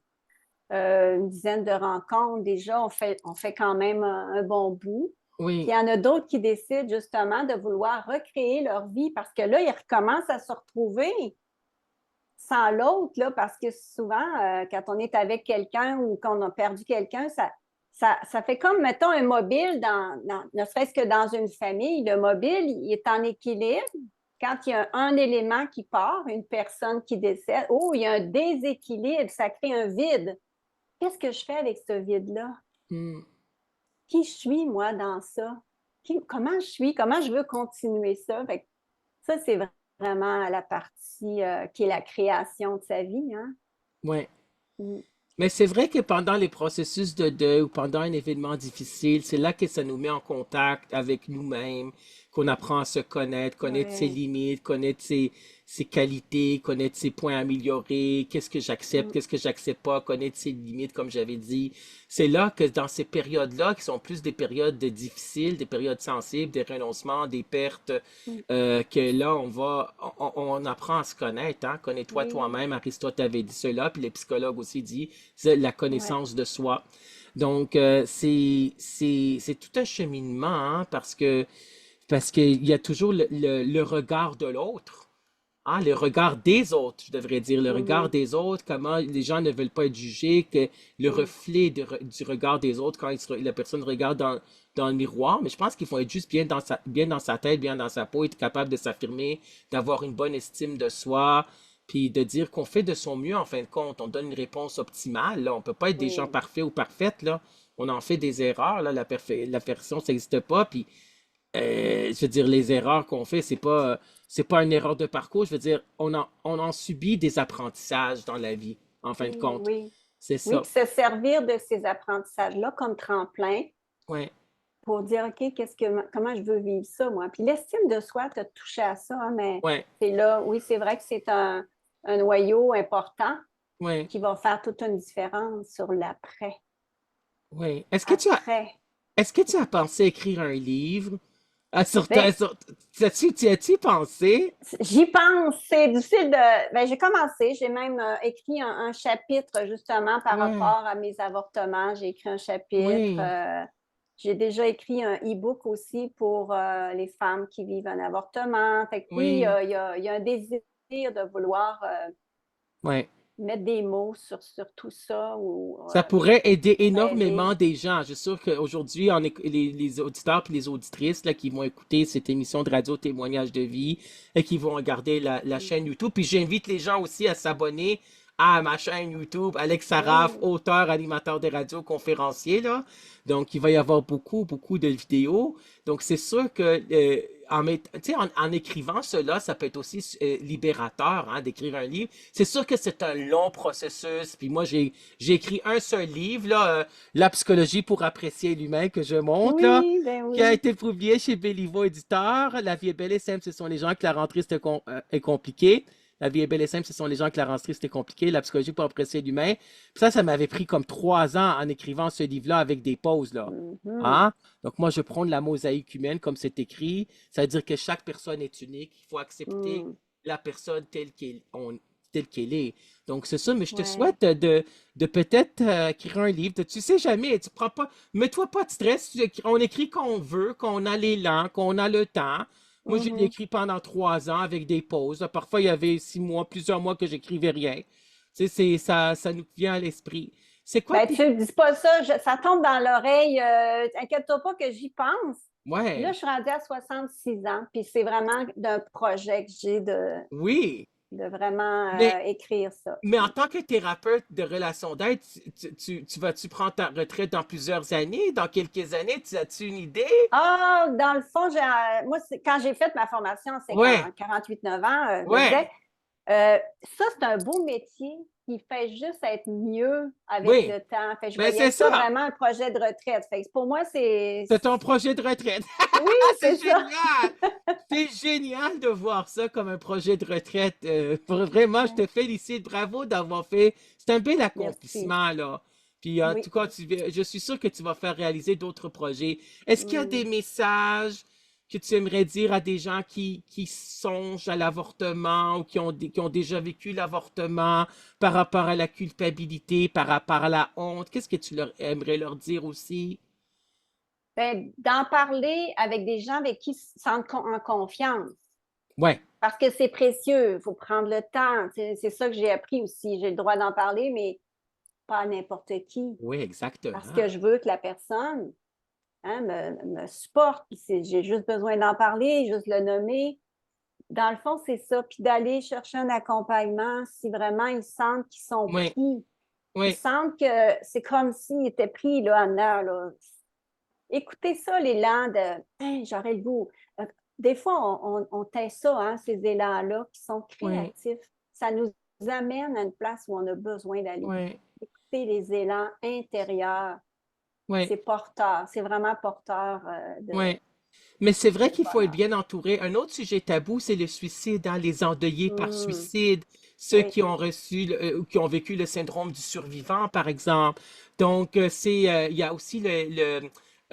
Une dizaine de rencontres, déjà, on fait quand même un bon bout. Puis il oui, y en a d'autres qui décident justement de vouloir recréer leur vie parce que là, ils recommencent à se retrouver sans l'autre, là, parce que souvent, quand on est avec quelqu'un ou qu'on a perdu quelqu'un, ça fait comme, mettons, un mobile, ne serait-ce que dans une famille. Le mobile, il est en équilibre. Quand il y a un élément qui part, une personne qui décède, oh, il y a un déséquilibre, ça crée un vide. Qu'est-ce que je fais avec ce vide-là? hmm, Qui je suis, moi, dans ça? Comment je suis? Comment je veux continuer ça? Fait que ça, c'est vraiment la partie qui est la création de sa vie, hein? ouais. Mm. Mais c'est vrai que pendant les processus de deuil ou pendant un événement difficile, c'est là que ça nous met en contact avec nous-mêmes, qu'on apprend à se connaître, connaître ses Ouais. limites, connaître ses qualités, connaître ses points à améliorer, qu'est-ce que j'accepte, Mm. qu'est-ce que j'accepte pas, connaître ses limites, comme j'avais dit. C'est là que dans ces périodes-là, qui sont plus des périodes difficiles, des périodes sensibles, des renoncements, des pertes, Mm. que là, on apprend à se connaître, hein. Connais-toi Oui. toi-même. Aristote avait dit cela, puis les psychologues aussi disent c'est la Ouais. connaissance de soi. Donc, c'est tout un cheminement, hein, parce qu'il y a toujours le regard de l'autre. Ah, le regard des autres, je devrais dire, le regard Mhm. des autres, comment les gens ne veulent pas être jugés, que le Mm. reflet du regard des autres quand la personne regarde dans le miroir. Mais je pense qu'il faut être juste bien dans sa tête, bien dans sa peau, être capable de s'affirmer, d'avoir une bonne estime de soi, puis de dire qu'on fait de son mieux en fin de compte. On donne une réponse optimale, là. On peut pas être des gens Oui. parfaits ou parfaites, là. On en fait des erreurs, là. La perfection, ça n'existe pas. Puis je veux dire, les erreurs qu'on fait, c'est pas une erreur de parcours. Je veux dire, on en subit des apprentissages dans la vie, en fin de Oui, compte. oui. C'est Oui, ça. puis se servir de ces apprentissages-là comme tremplin Ouais, pour dire, OK, comment je veux vivre ça, moi? Puis l'estime de soi, tu as touché à ça, hein, mais ouais, c'est là, oui, c'est vrai que c'est un noyau important ouais, qui va faire toute une différence sur l'après. ouais. Après. Est-ce que tu as pensé écrire un livre? Ah, Ben, tu as-tu pensé? j'y pense. C'est difficile de. Ben, j'ai commencé. J'ai même écrit un chapitre justement par Ouais, rapport à mes avortements. J'ai écrit un chapitre. oui, J'ai déjà écrit un e-book aussi pour les femmes qui vivent un avortement. Fait que oui, oui, il y a un désir de vouloir ouais. mettre des mots sur tout ça ou Ça pourrait aider pourrait aider. énormément des gens. Je suis sûr qu'aujourd'hui, les auditeurs et les auditrices là, qui vont écouter cette émission de radio témoignage de vie et qui vont regarder la Mm. chaîne YouTube. Puis j'invite les gens aussi à s'abonner à ma chaîne YouTube, Alex Saraf, Oui, auteur, animateur de radio, conférencier, là. Donc, il va y avoir beaucoup, beaucoup de vidéos. Donc, c'est sûr que tu sais, en écrivant cela, ça peut être aussi libérateur, hein, d'écrire un livre. C'est sûr que c'est un long processus. Puis moi, j'ai écrit un seul livre, là, La psychologie pour apprécier l'humain, que je monte, là, oui, ben qui a oui. été publié chez Béliveau Éditeur. La vie est belle et simple, ce sont les gens que la rentrée est compliquée. La vie est belle et simple, ce sont les gens que la rentrée c'était compliqué. La psychologie pour apprécier l'humain. Puis ça m'avait pris comme 3 ans en écrivant ce livre-là avec des pauses, là. Mhm. Hein? Donc moi, je prends de la mosaïque humaine comme c'est écrit. Ça veut dire que chaque personne est unique. Il faut accepter Mm. la personne telle qu'elle est. Donc, c'est ça, mais je te Ouais. souhaite de peut-être écrire un livre. Tu sais jamais, tu prends pas, mets-toi pas de stress. On écrit quand on veut, quand on a l'élan, quand on a le temps. Moi, j'ai Mhm. écrit pendant 3 ans avec des pauses. Parfois, il y avait 6 mois, plusieurs mois que j'écrivais rien. Tu sais, ça nous vient à l'esprit. C'est quoi Ben, tes... tu dis pas ça, ça tombe dans l'oreille. Inquiète-toi pas que j'y pense. Là, Ouais, je suis rendue à 66 ans, puis c'est vraiment d'un projet que j'ai oui. de vraiment Mais écrire ça. Mais en tant que thérapeute de relations d'aide, tu vas-tu prendre ta retraite dans plusieurs années, dans quelques années? Tu as-tu une idée? Ah, dans le fond, moi, quand j'ai fait ma formation, c'est Ouais, quand 48 9 ans, je me disais, ouais, ça, c'est un beau métier qui fait juste être mieux avec oui. le temps. Fait que je Ben voyais c'est ça ça. vraiment un projet de retraite. Fait que pour moi, c'est. C'est ton projet de retraite. Oui, C'est c'est ça. génial! C'est génial de voir ça comme un projet de retraite. Vraiment, je te félicite. Bravo d'avoir fait. C'est un bel Merci. accomplissement, là. Puis en tout Oui. cas, je suis sûr que tu vas faire réaliser d'autres projets. Est-ce qu'il y a des Mm. messages que tu aimerais dire à des gens qui songent à l'avortement ou qui ont déjà vécu l'avortement par rapport à la culpabilité, par rapport à la honte? Qu'est-ce que tu aimerais leur dire aussi? Ben, d'en parler avec des gens avec qui ils se sentent en confiance. Ouais, Parce que c'est précieux, il faut prendre le temps. C'est ça que j'ai appris aussi. J'ai le droit d'en parler, mais pas à n'importe qui. oui, Parce que exactement. je veux que la personne, hein, me supporte. J'ai juste besoin d'en parler, juste le nommer. Dans le fond, c'est ça. Puis d'aller chercher un accompagnement si vraiment ils sentent qu'ils sont Oui, pris. Ils oui, sentent que c'est comme s'ils étaient pris là, en l'air. Là. Écoutez ça, l'élan de hey, j'aurais le goût. Des fois, on tait ça, hein, ces élans-là qui sont oui, créatifs. Ça nous amène à une place où on a besoin d'aller. oui, Écoutez les élans intérieurs. oui, C'est porteur, c'est vraiment porteur oui. Mais c'est vrai de qu'il faut être bonheur. bien entouré. Un autre sujet tabou, c'est le suicide, hein, les endeuillés par Mm, suicide, ceux oui, qui ont reçu, ou qui ont vécu le syndrome du survivant, par exemple. Donc, il y a aussi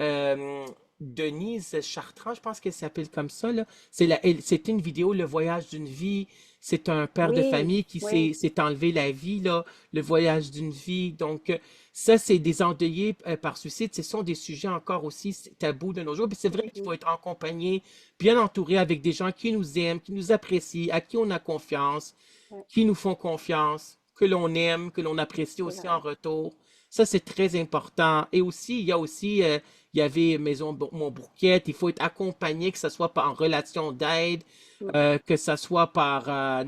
euh, Denise Chartrand, je pense qu'elle s'appelle comme ça, là. C'était une vidéo, Le voyage d'une vie. C'est un père de oui, famille qui oui, s'est enlevé la vie, là, le voyage d'une vie. Donc, ça, c'est des endeuillés par suicide. Ce sont des sujets encore aussi tabous de nos jours. Puis c'est vrai qu'il mhm, faut être accompagné, bien entouré avec des gens qui nous aiment, qui nous apprécient, à qui on a confiance, ouais, qui nous font confiance, que l'on aime, que l'on apprécie c'est aussi en vrai. retour. Ça, c'est très important. Et aussi, il y avait Maison Montbourquette. Il faut être accompagné, que ce soit en relation d'aide, Mm, que ce soit par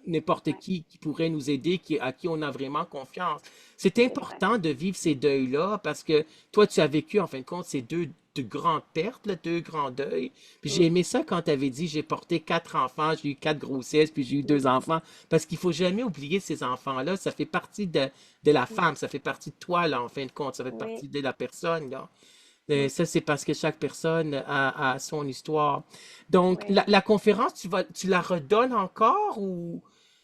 n'importe ouais, qui pourrait nous aider, à qui on a vraiment confiance. C'est c'est vrai. important de vivre ces deuils-là parce que toi, tu as vécu, en fin de compte, ces deux grandes pertes, là, deux grands deuils. Puis j'ai Mm, aimé ça quand tu avais dit, j'ai porté 4 enfants, j'ai eu 4 grossesses, puis j'ai eu mm, 2 enfants. Parce qu'il faut jamais oublier ces enfants-là. Ça fait partie de la mm, femme, ça fait partie de toi, là, en fin de compte. Ça fait oui, partie de la personne, là. mm, Ça, c'est parce que chaque personne a son histoire. Donc, oui. la conférence, tu la redonnes encore ou...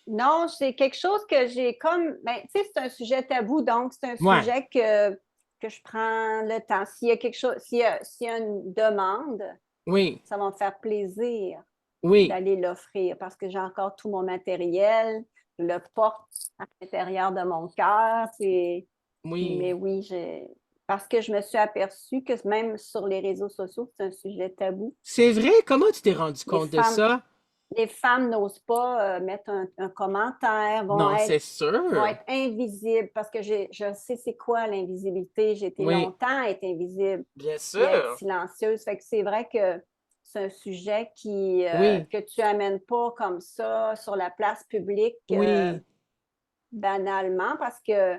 Non, c'est quelque chose que j'ai comme, ben, tu sais, c'est un sujet tabou, donc c'est un Ouais, sujet que je prends le temps. S'il y a quelque chose, s'il y a une demande, oui, ça va me faire plaisir oui, d'aller l'offrir parce que j'ai encore tout mon matériel, je le porte à l'intérieur de mon cœur. Mais oui. oui, parce que je me suis aperçue que même sur les réseaux sociaux, c'est un sujet tabou. C'est vrai? Comment tu t'es rendu Les compte de femmes, ça? les femmes n'osent pas mettre un commentaire, Non, c'est vont sûr. être invisibles parce que je sais c'est quoi l'invisibilité. J'ai été Oui, longtemps à être invisible bien puis à être sûr. silencieuse. Fait que c'est vrai que c'est un sujet Oui, que tu amènes pas comme ça sur la place publique oui, banalement parce que,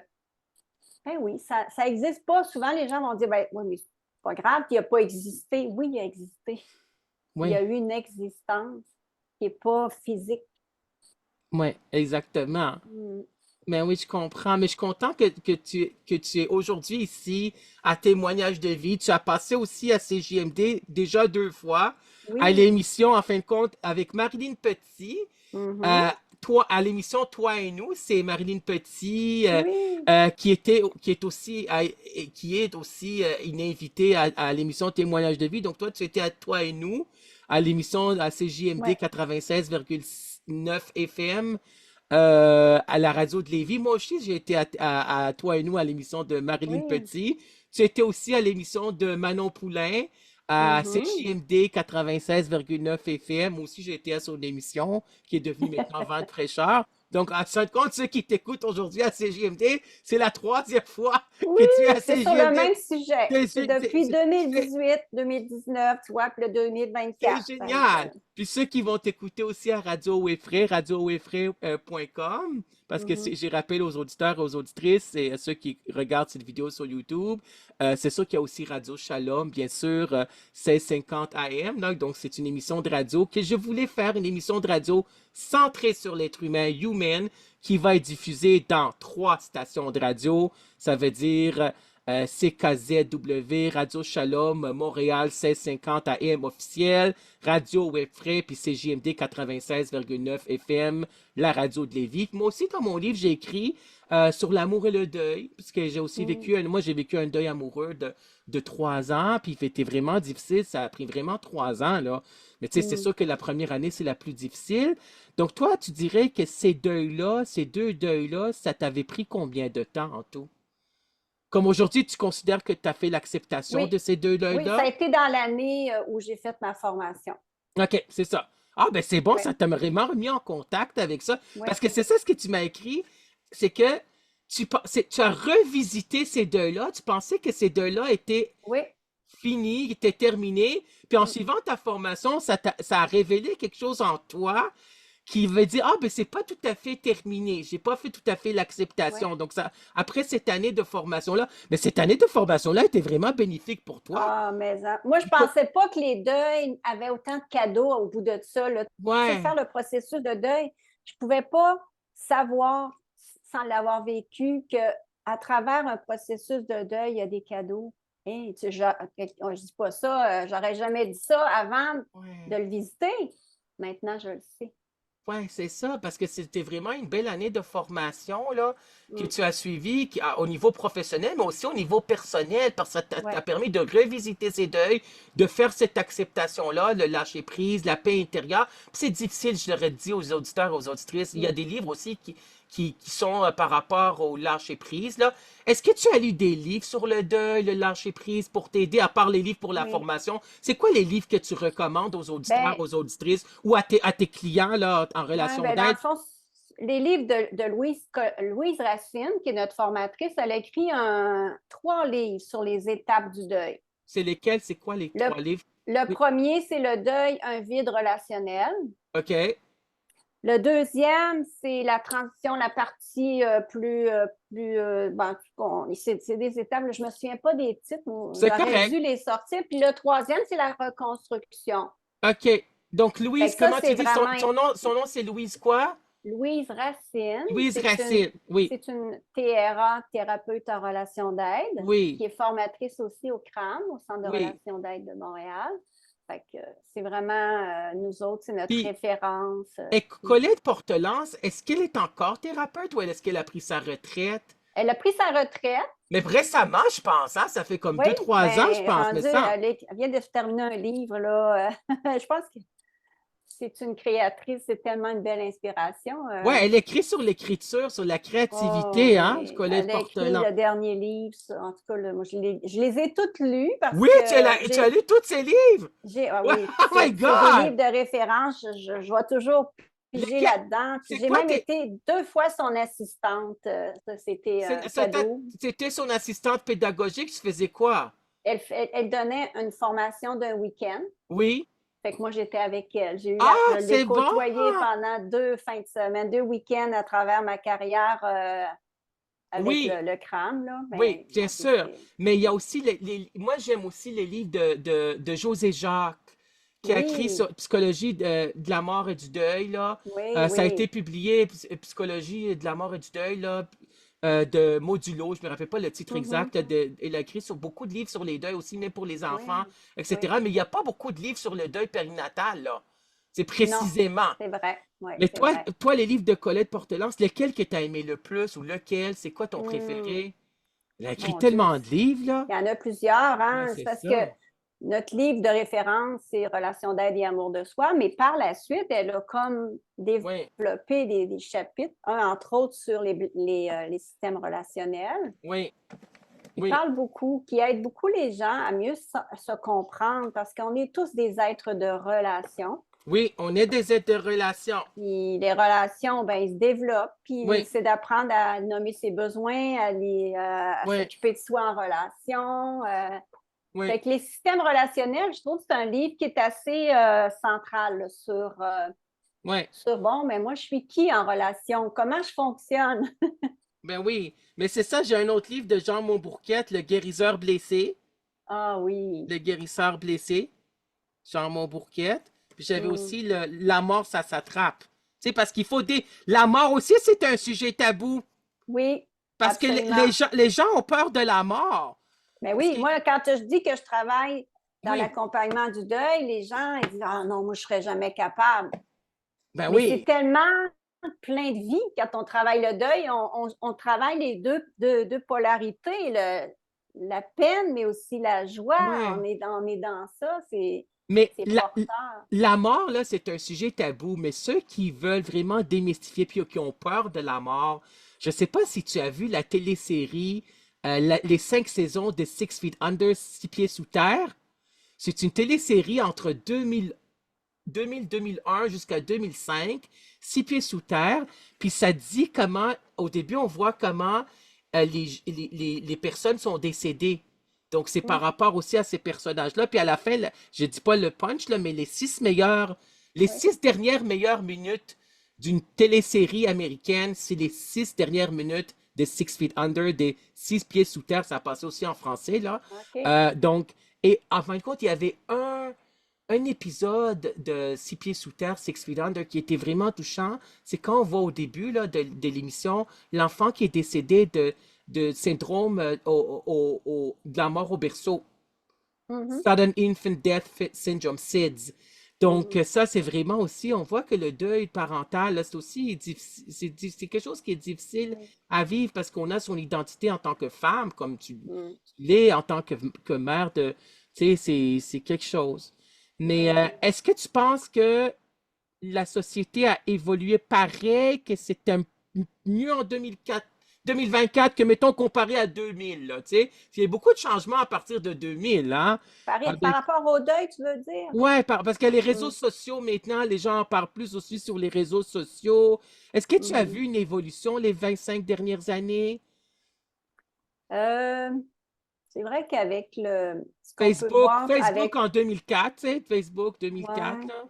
ben oui, ça existe pas. Souvent, les gens vont dire, ben oui, mais c'est pas grave, il n'a pas existé. Oui, il a existé. Il y a oui, eu une existence qui n'est pas physique. oui, exactement. Mm. Mais oui, je comprends. Mais je suis content que tu es aujourd'hui ici à Témoignage de vie. Tu as passé aussi à CJMD déjà 2 fois, à Oui. l'émission, en fin de compte, avec Marilyn Petit. Mhm. Euh, toi, à l'émission Toi et nous, c'est Marilyn Petit Oui. qui est aussi une invitée à l'émission Témoignage de vie. Donc toi, tu étais à Toi et nous, à l'émission à CJMD Ouais. 96,9 FM. À la radio de Lévis. Moi aussi, j'ai été à Toi et nous à l'émission de Marilyn Oui. Petit. Tu étais aussi à l'émission de Manon Poulain à Mhm. CJMD 96,9 FM. Moi aussi, j'ai été à son émission qui est devenue maintenant Vent de fraîcheur. Donc, en fin de compte, ceux qui t'écoutent aujourd'hui à CJMD, c'est la troisième fois Oui, que tu es à c'est sur le CJMD. même sujet. C'est C'est c'est- depuis c'est- 2018, 2019, tu vois, puis le c'est 2024. génial. Puis ceux qui vont t'écouter aussi à Radio Wefray, radiowefray.com, parce que Mhm. j'ai rappelé aux auditeurs et aux auditrices et à ceux qui regardent cette vidéo sur YouTube, c'est sûr qu'il y a aussi Radio Shalom, bien sûr, 1650 AM. Donc, c'est une émission de radio que je voulais faire, une émission de radio centrée sur l'être humain, human, qui va être diffusée dans 3 stations de radio. Ça veut dire CKZW, Radio Shalom, Montréal 1650 AM officiel, Radio Webfray, puis CJMD 96,9 FM, la radio de Lévis. Moi aussi, dans mon livre, j'ai écrit sur l'amour et le deuil, parce que j'ai aussi Mm. moi, j'ai vécu un deuil amoureux de 3 ans, puis c'était vraiment difficile, ça a pris vraiment 3 ans, là. Mais tu sais, c'est Mm. sûr que la première année, c'est la plus difficile. Donc, toi, tu dirais que ces deuils-là, ces 2 deuils-là, ça t'avait pris combien de temps en tout? Comme aujourd'hui, tu considères que tu as fait l'acceptation Oui, de ces deux oui, ça a deuils-là? été dans l'année où j'ai fait ma formation. OK, c'est ça. Ah, ben c'est bon, Oui, ça t'a vraiment remis en contact avec ça. oui, Parce que c'est ça ce que tu m'as écrit, c'est que tu as revisité ces deuils-là, tu pensais que ces deuils-là étaient oui. finis, étaient terminés, puis en Mm. suivant ta formation, ça a révélé quelque chose en toi qui veut dire, ah, ben, c'est pas tout à fait terminé. J'ai pas fait tout à fait Ouais. l'acceptation. Donc, ça, après cette année de formation-là, mais cette année de formation-là était vraiment bénéfique pour toi. Ah, mais moi, je Puis co- pensais pas que les deuils avaient autant de cadeaux au bout de ça, là. Tu sais, Ouais, faire le processus de deuil, je pouvais pas savoir, sans l'avoir vécu, que à travers un processus de deuil, il y a des cadeaux. Hein, tu sais, je dis pas ça, j'aurais jamais dit ça avant de ouais. le visiter. Maintenant, je le sais. Ouais, c'est ça, parce que c'était vraiment une belle année de formation là, que Mm. tu as suivie au niveau professionnel, mais aussi au niveau personnel, parce que ça t'a Ouais. permis de revisiter ces deuils, de faire cette acceptation-là, le lâcher prise, la paix intérieure. Puis c'est difficile, je l'aurais dit aux auditeurs, aux auditrices. Il y a Mm. des livres aussi qui sont par rapport au lâcher prise, là. Est-ce que tu as lu des livres sur le deuil, le lâcher prise pour t'aider, à part les livres pour la Oui. formation? C'est quoi les livres que tu recommandes aux auditeurs, Ben, aux auditrices ou à tes clients là, en ouais, relation ben dans le d'aide? fond, les livres de Louise Racine, qui est notre formatrice, elle a écrit 3 livres sur les étapes du deuil. C'est lesquels? C'est quoi les Le, 3 livres? le Oui. premier, c'est le deuil, un vide relationnel. OK. Le deuxième, c'est la transition, la partie c'est des étapes, là, je ne me souviens pas des titres, C'est j'aurais correct. dû les sortir. Puis le troisième, c'est la reconstruction. OK. Donc, Fait Louise, que ça, comment tu c'est dis vraiment son nom, c'est Louise quoi? Louise Racine, Louise Racine. Oui. c'est une TRA, thérapeute en relation d'aide, Oui. qui est formatrice aussi au CRAM, au Centre de Oui. relation d'aide de Montréal. Fait que c'est vraiment, nous autres, c'est notre Puis, référence. Colette Portelance, est-ce qu'elle est encore thérapeute ou est-ce qu'elle a pris sa retraite? Elle a pris sa retraite. Mais récemment, je pense, hein? Ça fait comme Oui, 2, 3 ans, je ben pense, mais rendue, ça. elle vient de se terminer un livre, là. Je pense que c'est une créatrice, c'est tellement une belle inspiration. Ouais, elle écrit sur l'écriture, sur la Oh créativité, hein, oui, Colette elle a écrit Portelan. le dernier livre. En tout cas, moi, je les ai toutes lues parce Oui, que tu as lu tous ses livres? ah Ouais, oui, oh my c'est des livres God! de référence. Je vais toujours piger Lesquels- là-dedans. Puis C'est j'ai quoi même été 2 fois son assistante. Ça, c'était cadeau. C'était son assistante pédagogique, tu faisais quoi? Elle donnait une formation d'un week-end. Oui. Fait que moi, j'étais avec elle. Je Ah, l'ai c'est bon! côtoyée pendant 2 fins de semaine, 2 week-ends à travers ma carrière avec Oui, le crâne, là. oui, Mais bien bon, sûr. Mais il y a aussi moi j'aime aussi les livres de José Jacques, qui a écrit oui, sur psychologie de la mort et du deuil, là. oui, Ça a été oui. publié, psychologie de la mort et du deuil, là, de Modulo, je me rappelle pas le titre Mhm, exact. Elle a écrit sur beaucoup de livres sur les deuils aussi, même pour les enfants, oui, oui. etc. Mais il n'y a pas beaucoup de livres sur le deuil périnatal, là. C'est Non, précisément. c'est vrai. Oui, Mais c'est toi, vrai. toi, les livres de Colette Portelance, lequel que tu as aimé le plus ou lequel? C'est quoi ton Hmm, préféré? Elle a écrit mon Dieu, tellement de livres, là. il y en a plusieurs, Ouais, hein. C'est c'est parce que ça. notre livre de référence, c'est Relations d'aide et amour de soi, mais par la suite, elle a comme Oui, développé des chapitres, un entre autres sur les systèmes relationnels. oui, Qui oui, parle beaucoup, qui aide beaucoup les gens à mieux se comprendre parce qu'on est tous des êtres de relation. oui, on est des êtres de relation. Puis les relations, ben, ils se développent, puis Oui, c'est d'apprendre à nommer ses besoins, à oui, s'occuper de soi en relation. oui, Fait que les systèmes relationnels, je trouve que c'est un livre qui est assez central là, oui. sur, bon, mais moi, je suis qui en relation? Comment je fonctionne? Ben oui. Mais c'est ça, j'ai un autre livre de Jean Montbourquette, Le guérisseur blessé. Ah oui. Le guérisseur blessé, Jean Montbourquette. Puis j'avais Mm. aussi La mort, ça s'attrape. Tu sais, parce qu'il faut des. La mort aussi, c'est un sujet tabou. Oui, Parce que absolument. les gens ont peur de la mort. Mais Parce oui, que, moi, quand je dis que je travaille dans oui, l'accompagnement du deuil, les gens ils disent ah non, moi, je ne serais jamais capable. ben Mais c'est oui, tellement plein de vie quand on travaille le deuil. On travaille les deux polarités, la peine, mais aussi la joie. ouais. On est dans ça, Mais c'est porteur. la mort, là, c'est un sujet tabou, mais ceux qui veulent vraiment démystifier puis qui ont peur de la mort, je sais pas si tu as vu la télésérie, les 5 saisons de Six Feet Under, Six Pieds sous terre. C'est une télésérie entre 2000-2001 jusqu'à 2005, Six Pieds sous terre, puis ça dit comment, au début, on voit comment les personnes sont décédées. Donc, c'est par Hum, rapport aussi à ces personnages-là. Puis à la fin, là, je dis pas le punch, là, mais les oui. 6 dernières meilleures minutes d'une télésérie américaine, c'est les 6 dernières minutes de Six Feet Under, des 6 pieds sous terre. Ça passe aussi en français, là. OK. Donc, et en fin de compte, il y avait un épisode de Six pieds sous terre, Six Feet Under, qui était vraiment touchant. C'est quand on voit au début là, de l'émission l'enfant qui est décédé de syndrome de la mort au berceau. Mhm, Sudden Infant Death Syndrome, SIDS. Donc, mhm, ça, c'est vraiment aussi, on voit que le deuil parental, là, c'est aussi, c'est quelque chose qui est difficile oui. à vivre parce qu'on a son identité en tant que femme, comme tu Hum, l'es, en tant que mère de, tu sais, c'est quelque chose. Mais oui. est-ce que tu penses que la société a évolué pareil, que c'était mieux en 2024 que, mettons, comparé à 2000, là, tu sais? Il y a beaucoup de changements à partir de 2000, hein? Par Avec, rapport au deuil, tu veux dire? ouais, parce que les réseaux Hum, sociaux, maintenant, les gens en parlent plus aussi sur les réseaux sociaux. Est-ce que tu as mhm. vu une évolution les 25 dernières années? Euh, c'est vrai qu'avec ce qu'on peut Facebook, voir Facebook avec, en 2004, tu sais, Facebook 2004, ouais, là.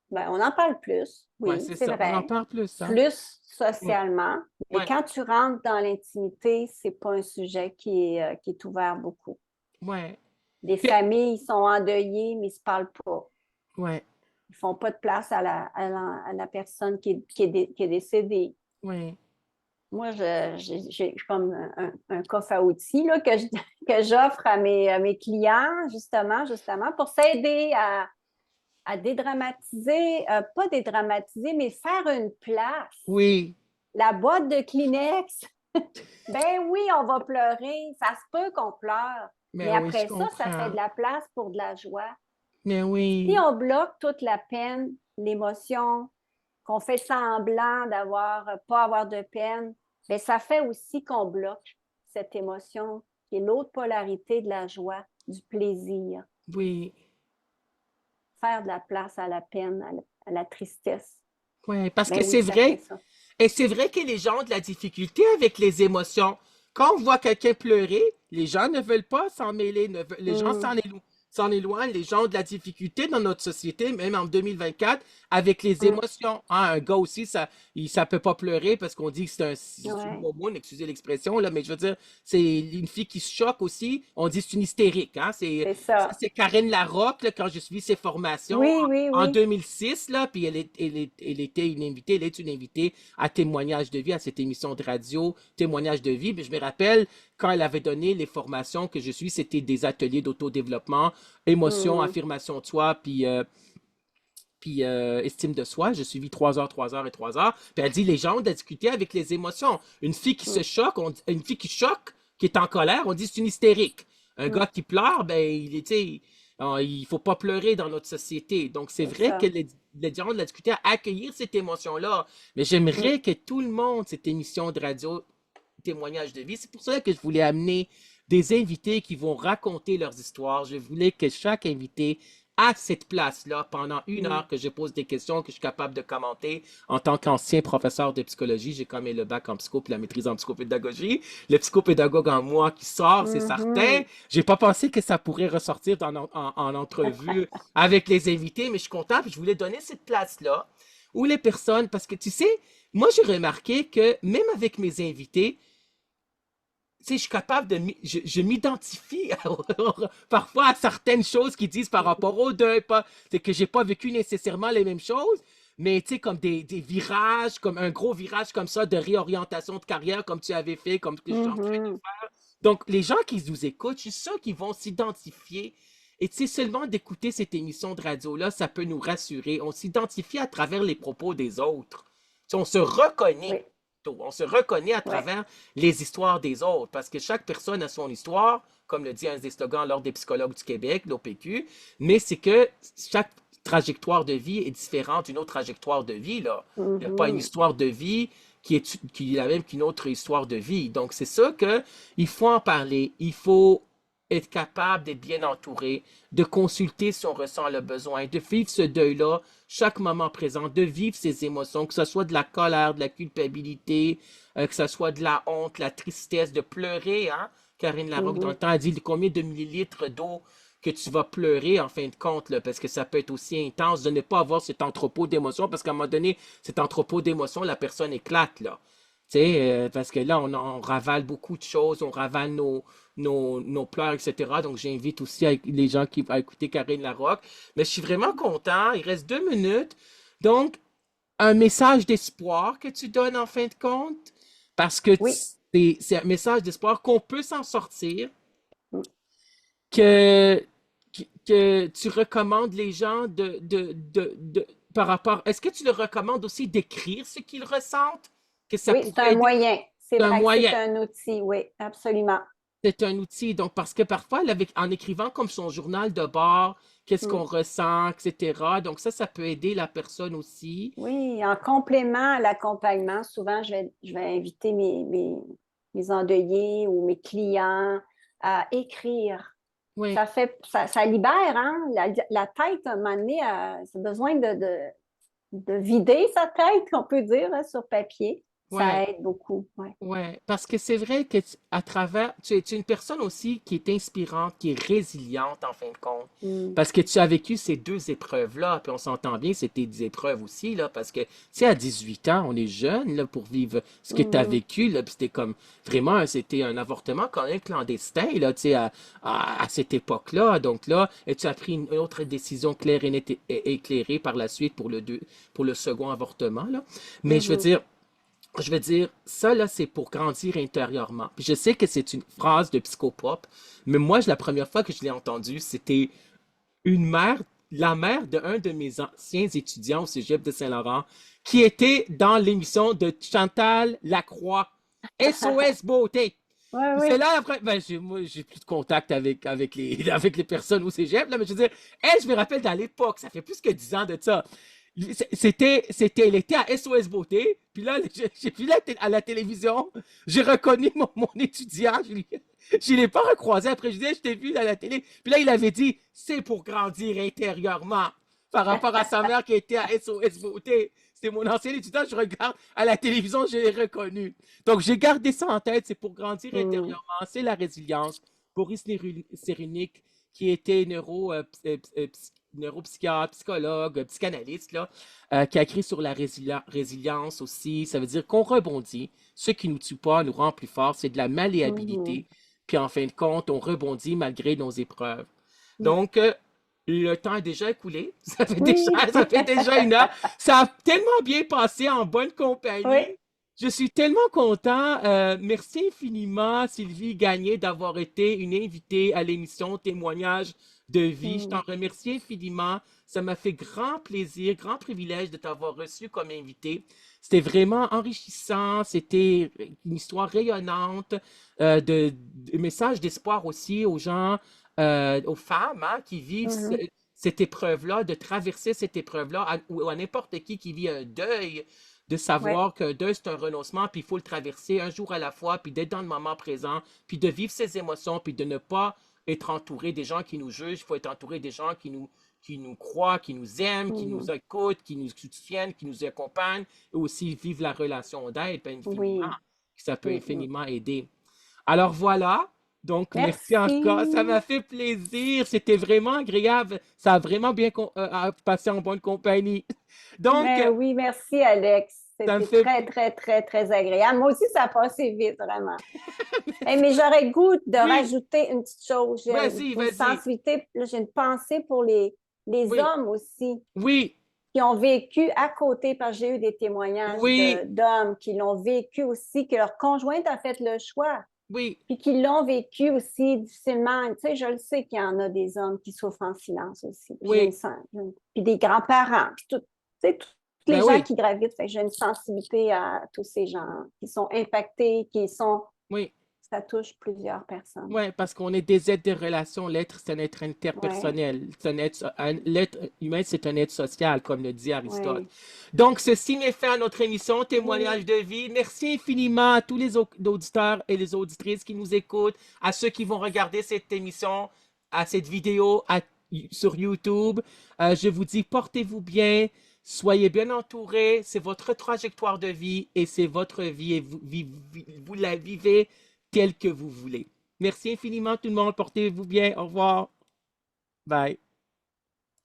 ben, on en parle plus, Ouais, oui, c'est c'est ça. On en vrai, parle plus, hein? plus Ouais, socialement, mais ouais, quand tu rentres dans l'intimité, c'est pas un sujet qui est ouvert beaucoup. ouais. Les Puis- familles sont endeuillées, mais ils se parlent pas. ouais, Ils font pas de place à la personne qui est décédée. ouais. Moi, j'ai comme un coffre à outils là, que j'offre à mes clients, justement, pour s'aider à dédramatiser, pas dédramatiser, mais faire une place. Oui, La boîte de Kleenex, ben oui, on va pleurer. Ça se peut qu'on pleure. Mais mais oui, je après ça, ça fait comprends. de la place pour de la joie. Mais Si oui, on bloque toute la peine, l'émotion, qu'on fait semblant d'avoir, pas avoir de peine, bien, ça fait aussi qu'on bloque cette émotion qui est l'autre polarité de la joie, du plaisir. oui, Faire de la place à la peine, à la tristesse. oui, parce que Ben oui, c'est ça fait vrai, ça. et c'est vrai que les gens ont de la difficulté avec les émotions. Quand on voit quelqu'un pleurer, les gens ne veulent pas s'en mêler, les gens Mm. s'en éloignent, les gens ont de la difficulté dans notre société, même en 2024, avec les Mm. émotions. Hein, un gars aussi, ça peut pas pleurer parce qu'on dit que c'est une Ouais, momoune, excusez l'expression, là, mais je veux dire, c'est une fille qui se choque aussi, on dit que c'est une hystérique. Hein, c'est ça, ça. c'est Karine Larocque, là, quand je suis ses formations Oui, oui, en oui. 2006, là, puis elle était une invitée, elle est une invitée à Témoignage de vie, à cette émission de radio, Témoignage de vie. Puis je me rappelle, quand elle avait donné les formations que je suis, c'était des ateliers d'autodéveloppement, émotion, Mm. affirmation de soi, puis estime de soi. J'ai suivi 3 heures, 3 heures et 3 heures. Puis elle dit, les gens ont discuté avec les émotions. Une fille qui se Mm. choque, une fille qui choque, qui est en colère, on dit c'est une hystérique. Un Mm. gars qui pleure, ben, il faut pas pleurer dans notre société. Donc, c'est C'est vrai que ça. les gens ont discuté à accueillir cette émotion-là. Mais Mm. j'aimerais que tout le monde, cette émission de radio, témoignage de vie, c'est pour ça que je voulais amener des invités qui vont raconter leurs histoires. Je voulais que chaque invité à cette place-là pendant une Mm. heure que je pose des questions que je suis capable de commenter en tant qu'ancien professeur de psychologie. J'ai quand même le bac en psycho puis la maîtrise en psychopédagogie. Le psychopédagogue en moi qui sort, c'est certain. Mhm. J'ai pas pensé que ça pourrait ressortir en entrevue avec les invités, mais je suis content puis je voulais donner cette place-là où les personnes, parce que tu sais, moi j'ai remarqué que même avec mes invités, tu sais, je suis capable de, je m'identifie parfois à certaines choses qu'ils disent par rapport au deuil, pas, c'est que j'ai pas vécu nécessairement les mêmes choses, mais tu sais, comme des virages, comme un gros virage comme ça de réorientation de carrière, comme tu avais fait, comme que je suis en train de Mhm. faire. Donc, les gens qui nous écoutent, je suis sûr qu'ils vont s'identifier. Et tu sais, seulement d'écouter cette émission de radio-là, ça peut nous rassurer. On s'identifie à travers les propos des autres. Tu sais, on se reconnaît. Oui, On se reconnaît à oui. travers les histoires des autres, parce que chaque personne a son histoire, comme le dit un des slogans l'Ordre des psychologues du Québec, l'OPQ, mais c'est que chaque trajectoire de vie est différente d'une autre trajectoire de vie, là. Il n'y a pas une Mhm. histoire de vie qui est la même qu'une autre histoire de vie. Donc, c'est ça que il faut en parler, il faut être capable d'être bien entouré, de consulter si on ressent le besoin, de vivre ce deuil-là chaque moment présent, de vivre ses émotions, que ce soit de la colère, de la culpabilité, que ce soit de la honte, la tristesse, de pleurer, hein? Karine Larocque, dans le Mhm. temps, a dit combien de millilitres d'eau que tu vas pleurer en fin de compte, là, parce que ça peut être aussi intense de ne pas avoir cet entrepôt d'émotions, parce qu'à un moment donné, cet entrepôt d'émotions, la personne éclate, là. Tu sais, parce que là, on ravale beaucoup de choses, on ravale nos pleurs, etc. Donc, j'invite aussi les gens à écouter Karine Larocque. Mais je suis vraiment content. Il reste 2 minutes. Donc, un message d'espoir que tu donnes en fin de compte, parce que Oui. c'est un message d'espoir qu'on peut s'en sortir, Mm. que, que tu recommandes les gens par rapport. Est-ce que tu leur recommandes aussi d'écrire ce qu'ils ressentent? Que ça Oui, c'est pourrait un aider? moyen. C'est un C'est moyen. un outil. Oui, absolument. C'est un outil. Donc, parce que parfois, en écrivant comme son journal de bord, qu'est-ce Mm. qu'on ressent, etc. Donc, ça peut aider la personne aussi. Oui, en complément à l'accompagnement, souvent, je vais inviter mes endeuillés ou mes clients à écrire. Oui, Ça libère, hein? La tête, à un moment donné, ça a besoin de vider sa tête, on peut dire, hein, sur papier. oui. Ça aide beaucoup. Ouais. Ouais, parce que c'est vrai que à travers, tu es une personne aussi qui est inspirante, qui est résiliente en fin de compte. Mm. Parce que tu as vécu ces deux épreuves-là, puis on s'entend bien, c'était des épreuves aussi, là, parce que, tu sais, à 18 ans, on est jeune, là, pour vivre ce que tu as Mhm. vécu, là, puis c'était comme, vraiment, c'était un avortement quand même clandestin, là, tu sais, à cette époque-là. Donc là, et tu as pris une autre décision claire et nette et éclairée par la suite pour le second avortement, là. Mais Mhm. je veux dire, ça, là, c'est pour grandir intérieurement. Puis je sais que c'est une phrase de psychopop, mais moi, la première fois que je l'ai entendue, c'était une mère, la mère d'un de mes anciens étudiants au Cégep de Saint-Laurent, qui était dans l'émission de Chantal Lacroix, SOS Beauté. Oui, Puis c'est oui. là, après, ben, moi, j'ai plus de contact avec avec les personnes au cégep, là, mais je veux dire, elle, je me rappelle dans l'époque, ça fait plus que 10 ans de ça. Elle était à SOS Beauté, puis là, j'ai vu à la télévision, j'ai reconnu mon étudiant, je l'ai pas recroisé après, je disais, je t'ai vu à la télé, puis là, il avait dit, c'est pour grandir intérieurement, par rapport à sa mère qui était à SOS Beauté. C'était mon ancien étudiant, je regarde à la télévision, je l'ai reconnu. Donc, j'ai gardé ça en tête, c'est pour grandir Hmm. intérieurement, c'est la résilience. Boris Cyrulnik, qui était neuropsychiatre, psychologue, psychanalyste, là, qui a écrit sur la résilience aussi. Ça veut dire qu'on rebondit. Ce qui ne nous tue pas nous rend plus forts. C'est de la Mhm. malléabilité. Puis en fin de compte, on rebondit malgré nos épreuves. Mm. Donc, le temps est déjà écoulé. Oui, Ça fait déjà 1 heure. Ça a tellement bien passé en bonne oui. compagnie. Je suis tellement content. Merci infiniment, Sylvie Gagné, d'avoir été une invitée à l'émission Témoignages de vie. Je t'en Mm. remercie infiniment. Ça m'a fait grand plaisir, grand privilège de t'avoir reçu comme invité. C'était vraiment enrichissant. C'était une histoire rayonnante, de messages d'espoir aussi aux gens, aux femmes hein, qui vivent Mhm. cette épreuve-là, de traverser cette épreuve-là, ou à n'importe qui vit un deuil, de Oui. savoir qu'un deuil, c'est un renoncement, puis il faut le traverser un jour à la fois, puis d'être dans le moment présent, puis de vivre ses émotions, puis de ne pas être entouré des gens qui nous jugent. Il faut être entouré des gens qui nous croient, qui nous aiment, qui nous Mhm. écoutent, qui nous soutiennent, qui nous accompagnent, et aussi vivre la relation d'aide, ben, infiniment, Oui. ça peut Mm, mm. infiniment aider. Alors voilà. Donc, merci encore. Ça Merci. m'a fait plaisir. C'était vraiment agréable. Ça a vraiment bien passé en bonne compagnie. Donc, Mais oui, merci, Alex. ça me C'était fait très, très, très, très agréable. Moi aussi, ça a passé vite, vraiment. Mais j'aurais le goût de oui, rajouter une petite chose. J'ai vas-y, une vas-y. sensibilité, là, j'ai une pensée pour les Oui, hommes aussi oui, qui ont vécu à côté, parce que j'ai eu des témoignages oui, d'hommes qui l'ont vécu aussi, que leur conjointe a fait le choix, oui, puis qui l'ont vécu aussi difficilement. Tu sais, je le sais qu'il y en a des hommes qui souffrent en silence aussi. Puis oui. puis des grands-parents, puis tout, tu sais, tous les Ben gens oui, qui gravitent. Fait que j'ai une sensibilité à tous ces gens qui sont impactés, oui. ça touche plusieurs personnes. Oui, parce qu'on est des êtres de relation. L'être, c'est un être Ouais, interpersonnel. L'être humain, c'est un être social, comme le dit Aristote. ouais. Donc, ceci met fin à notre émission Oui, Témoignage de vie. Merci infiniment à tous les auditeurs et les auditrices qui nous écoutent, à ceux qui vont regarder cette émission, à cette vidéo sur YouTube. Je vous dis, portez-vous bien, soyez bien entourés. C'est votre trajectoire de vie et c'est votre vie et vous la vivez telle que vous voulez. Merci infiniment tout le monde. Portez-vous bien. Au revoir. Bye.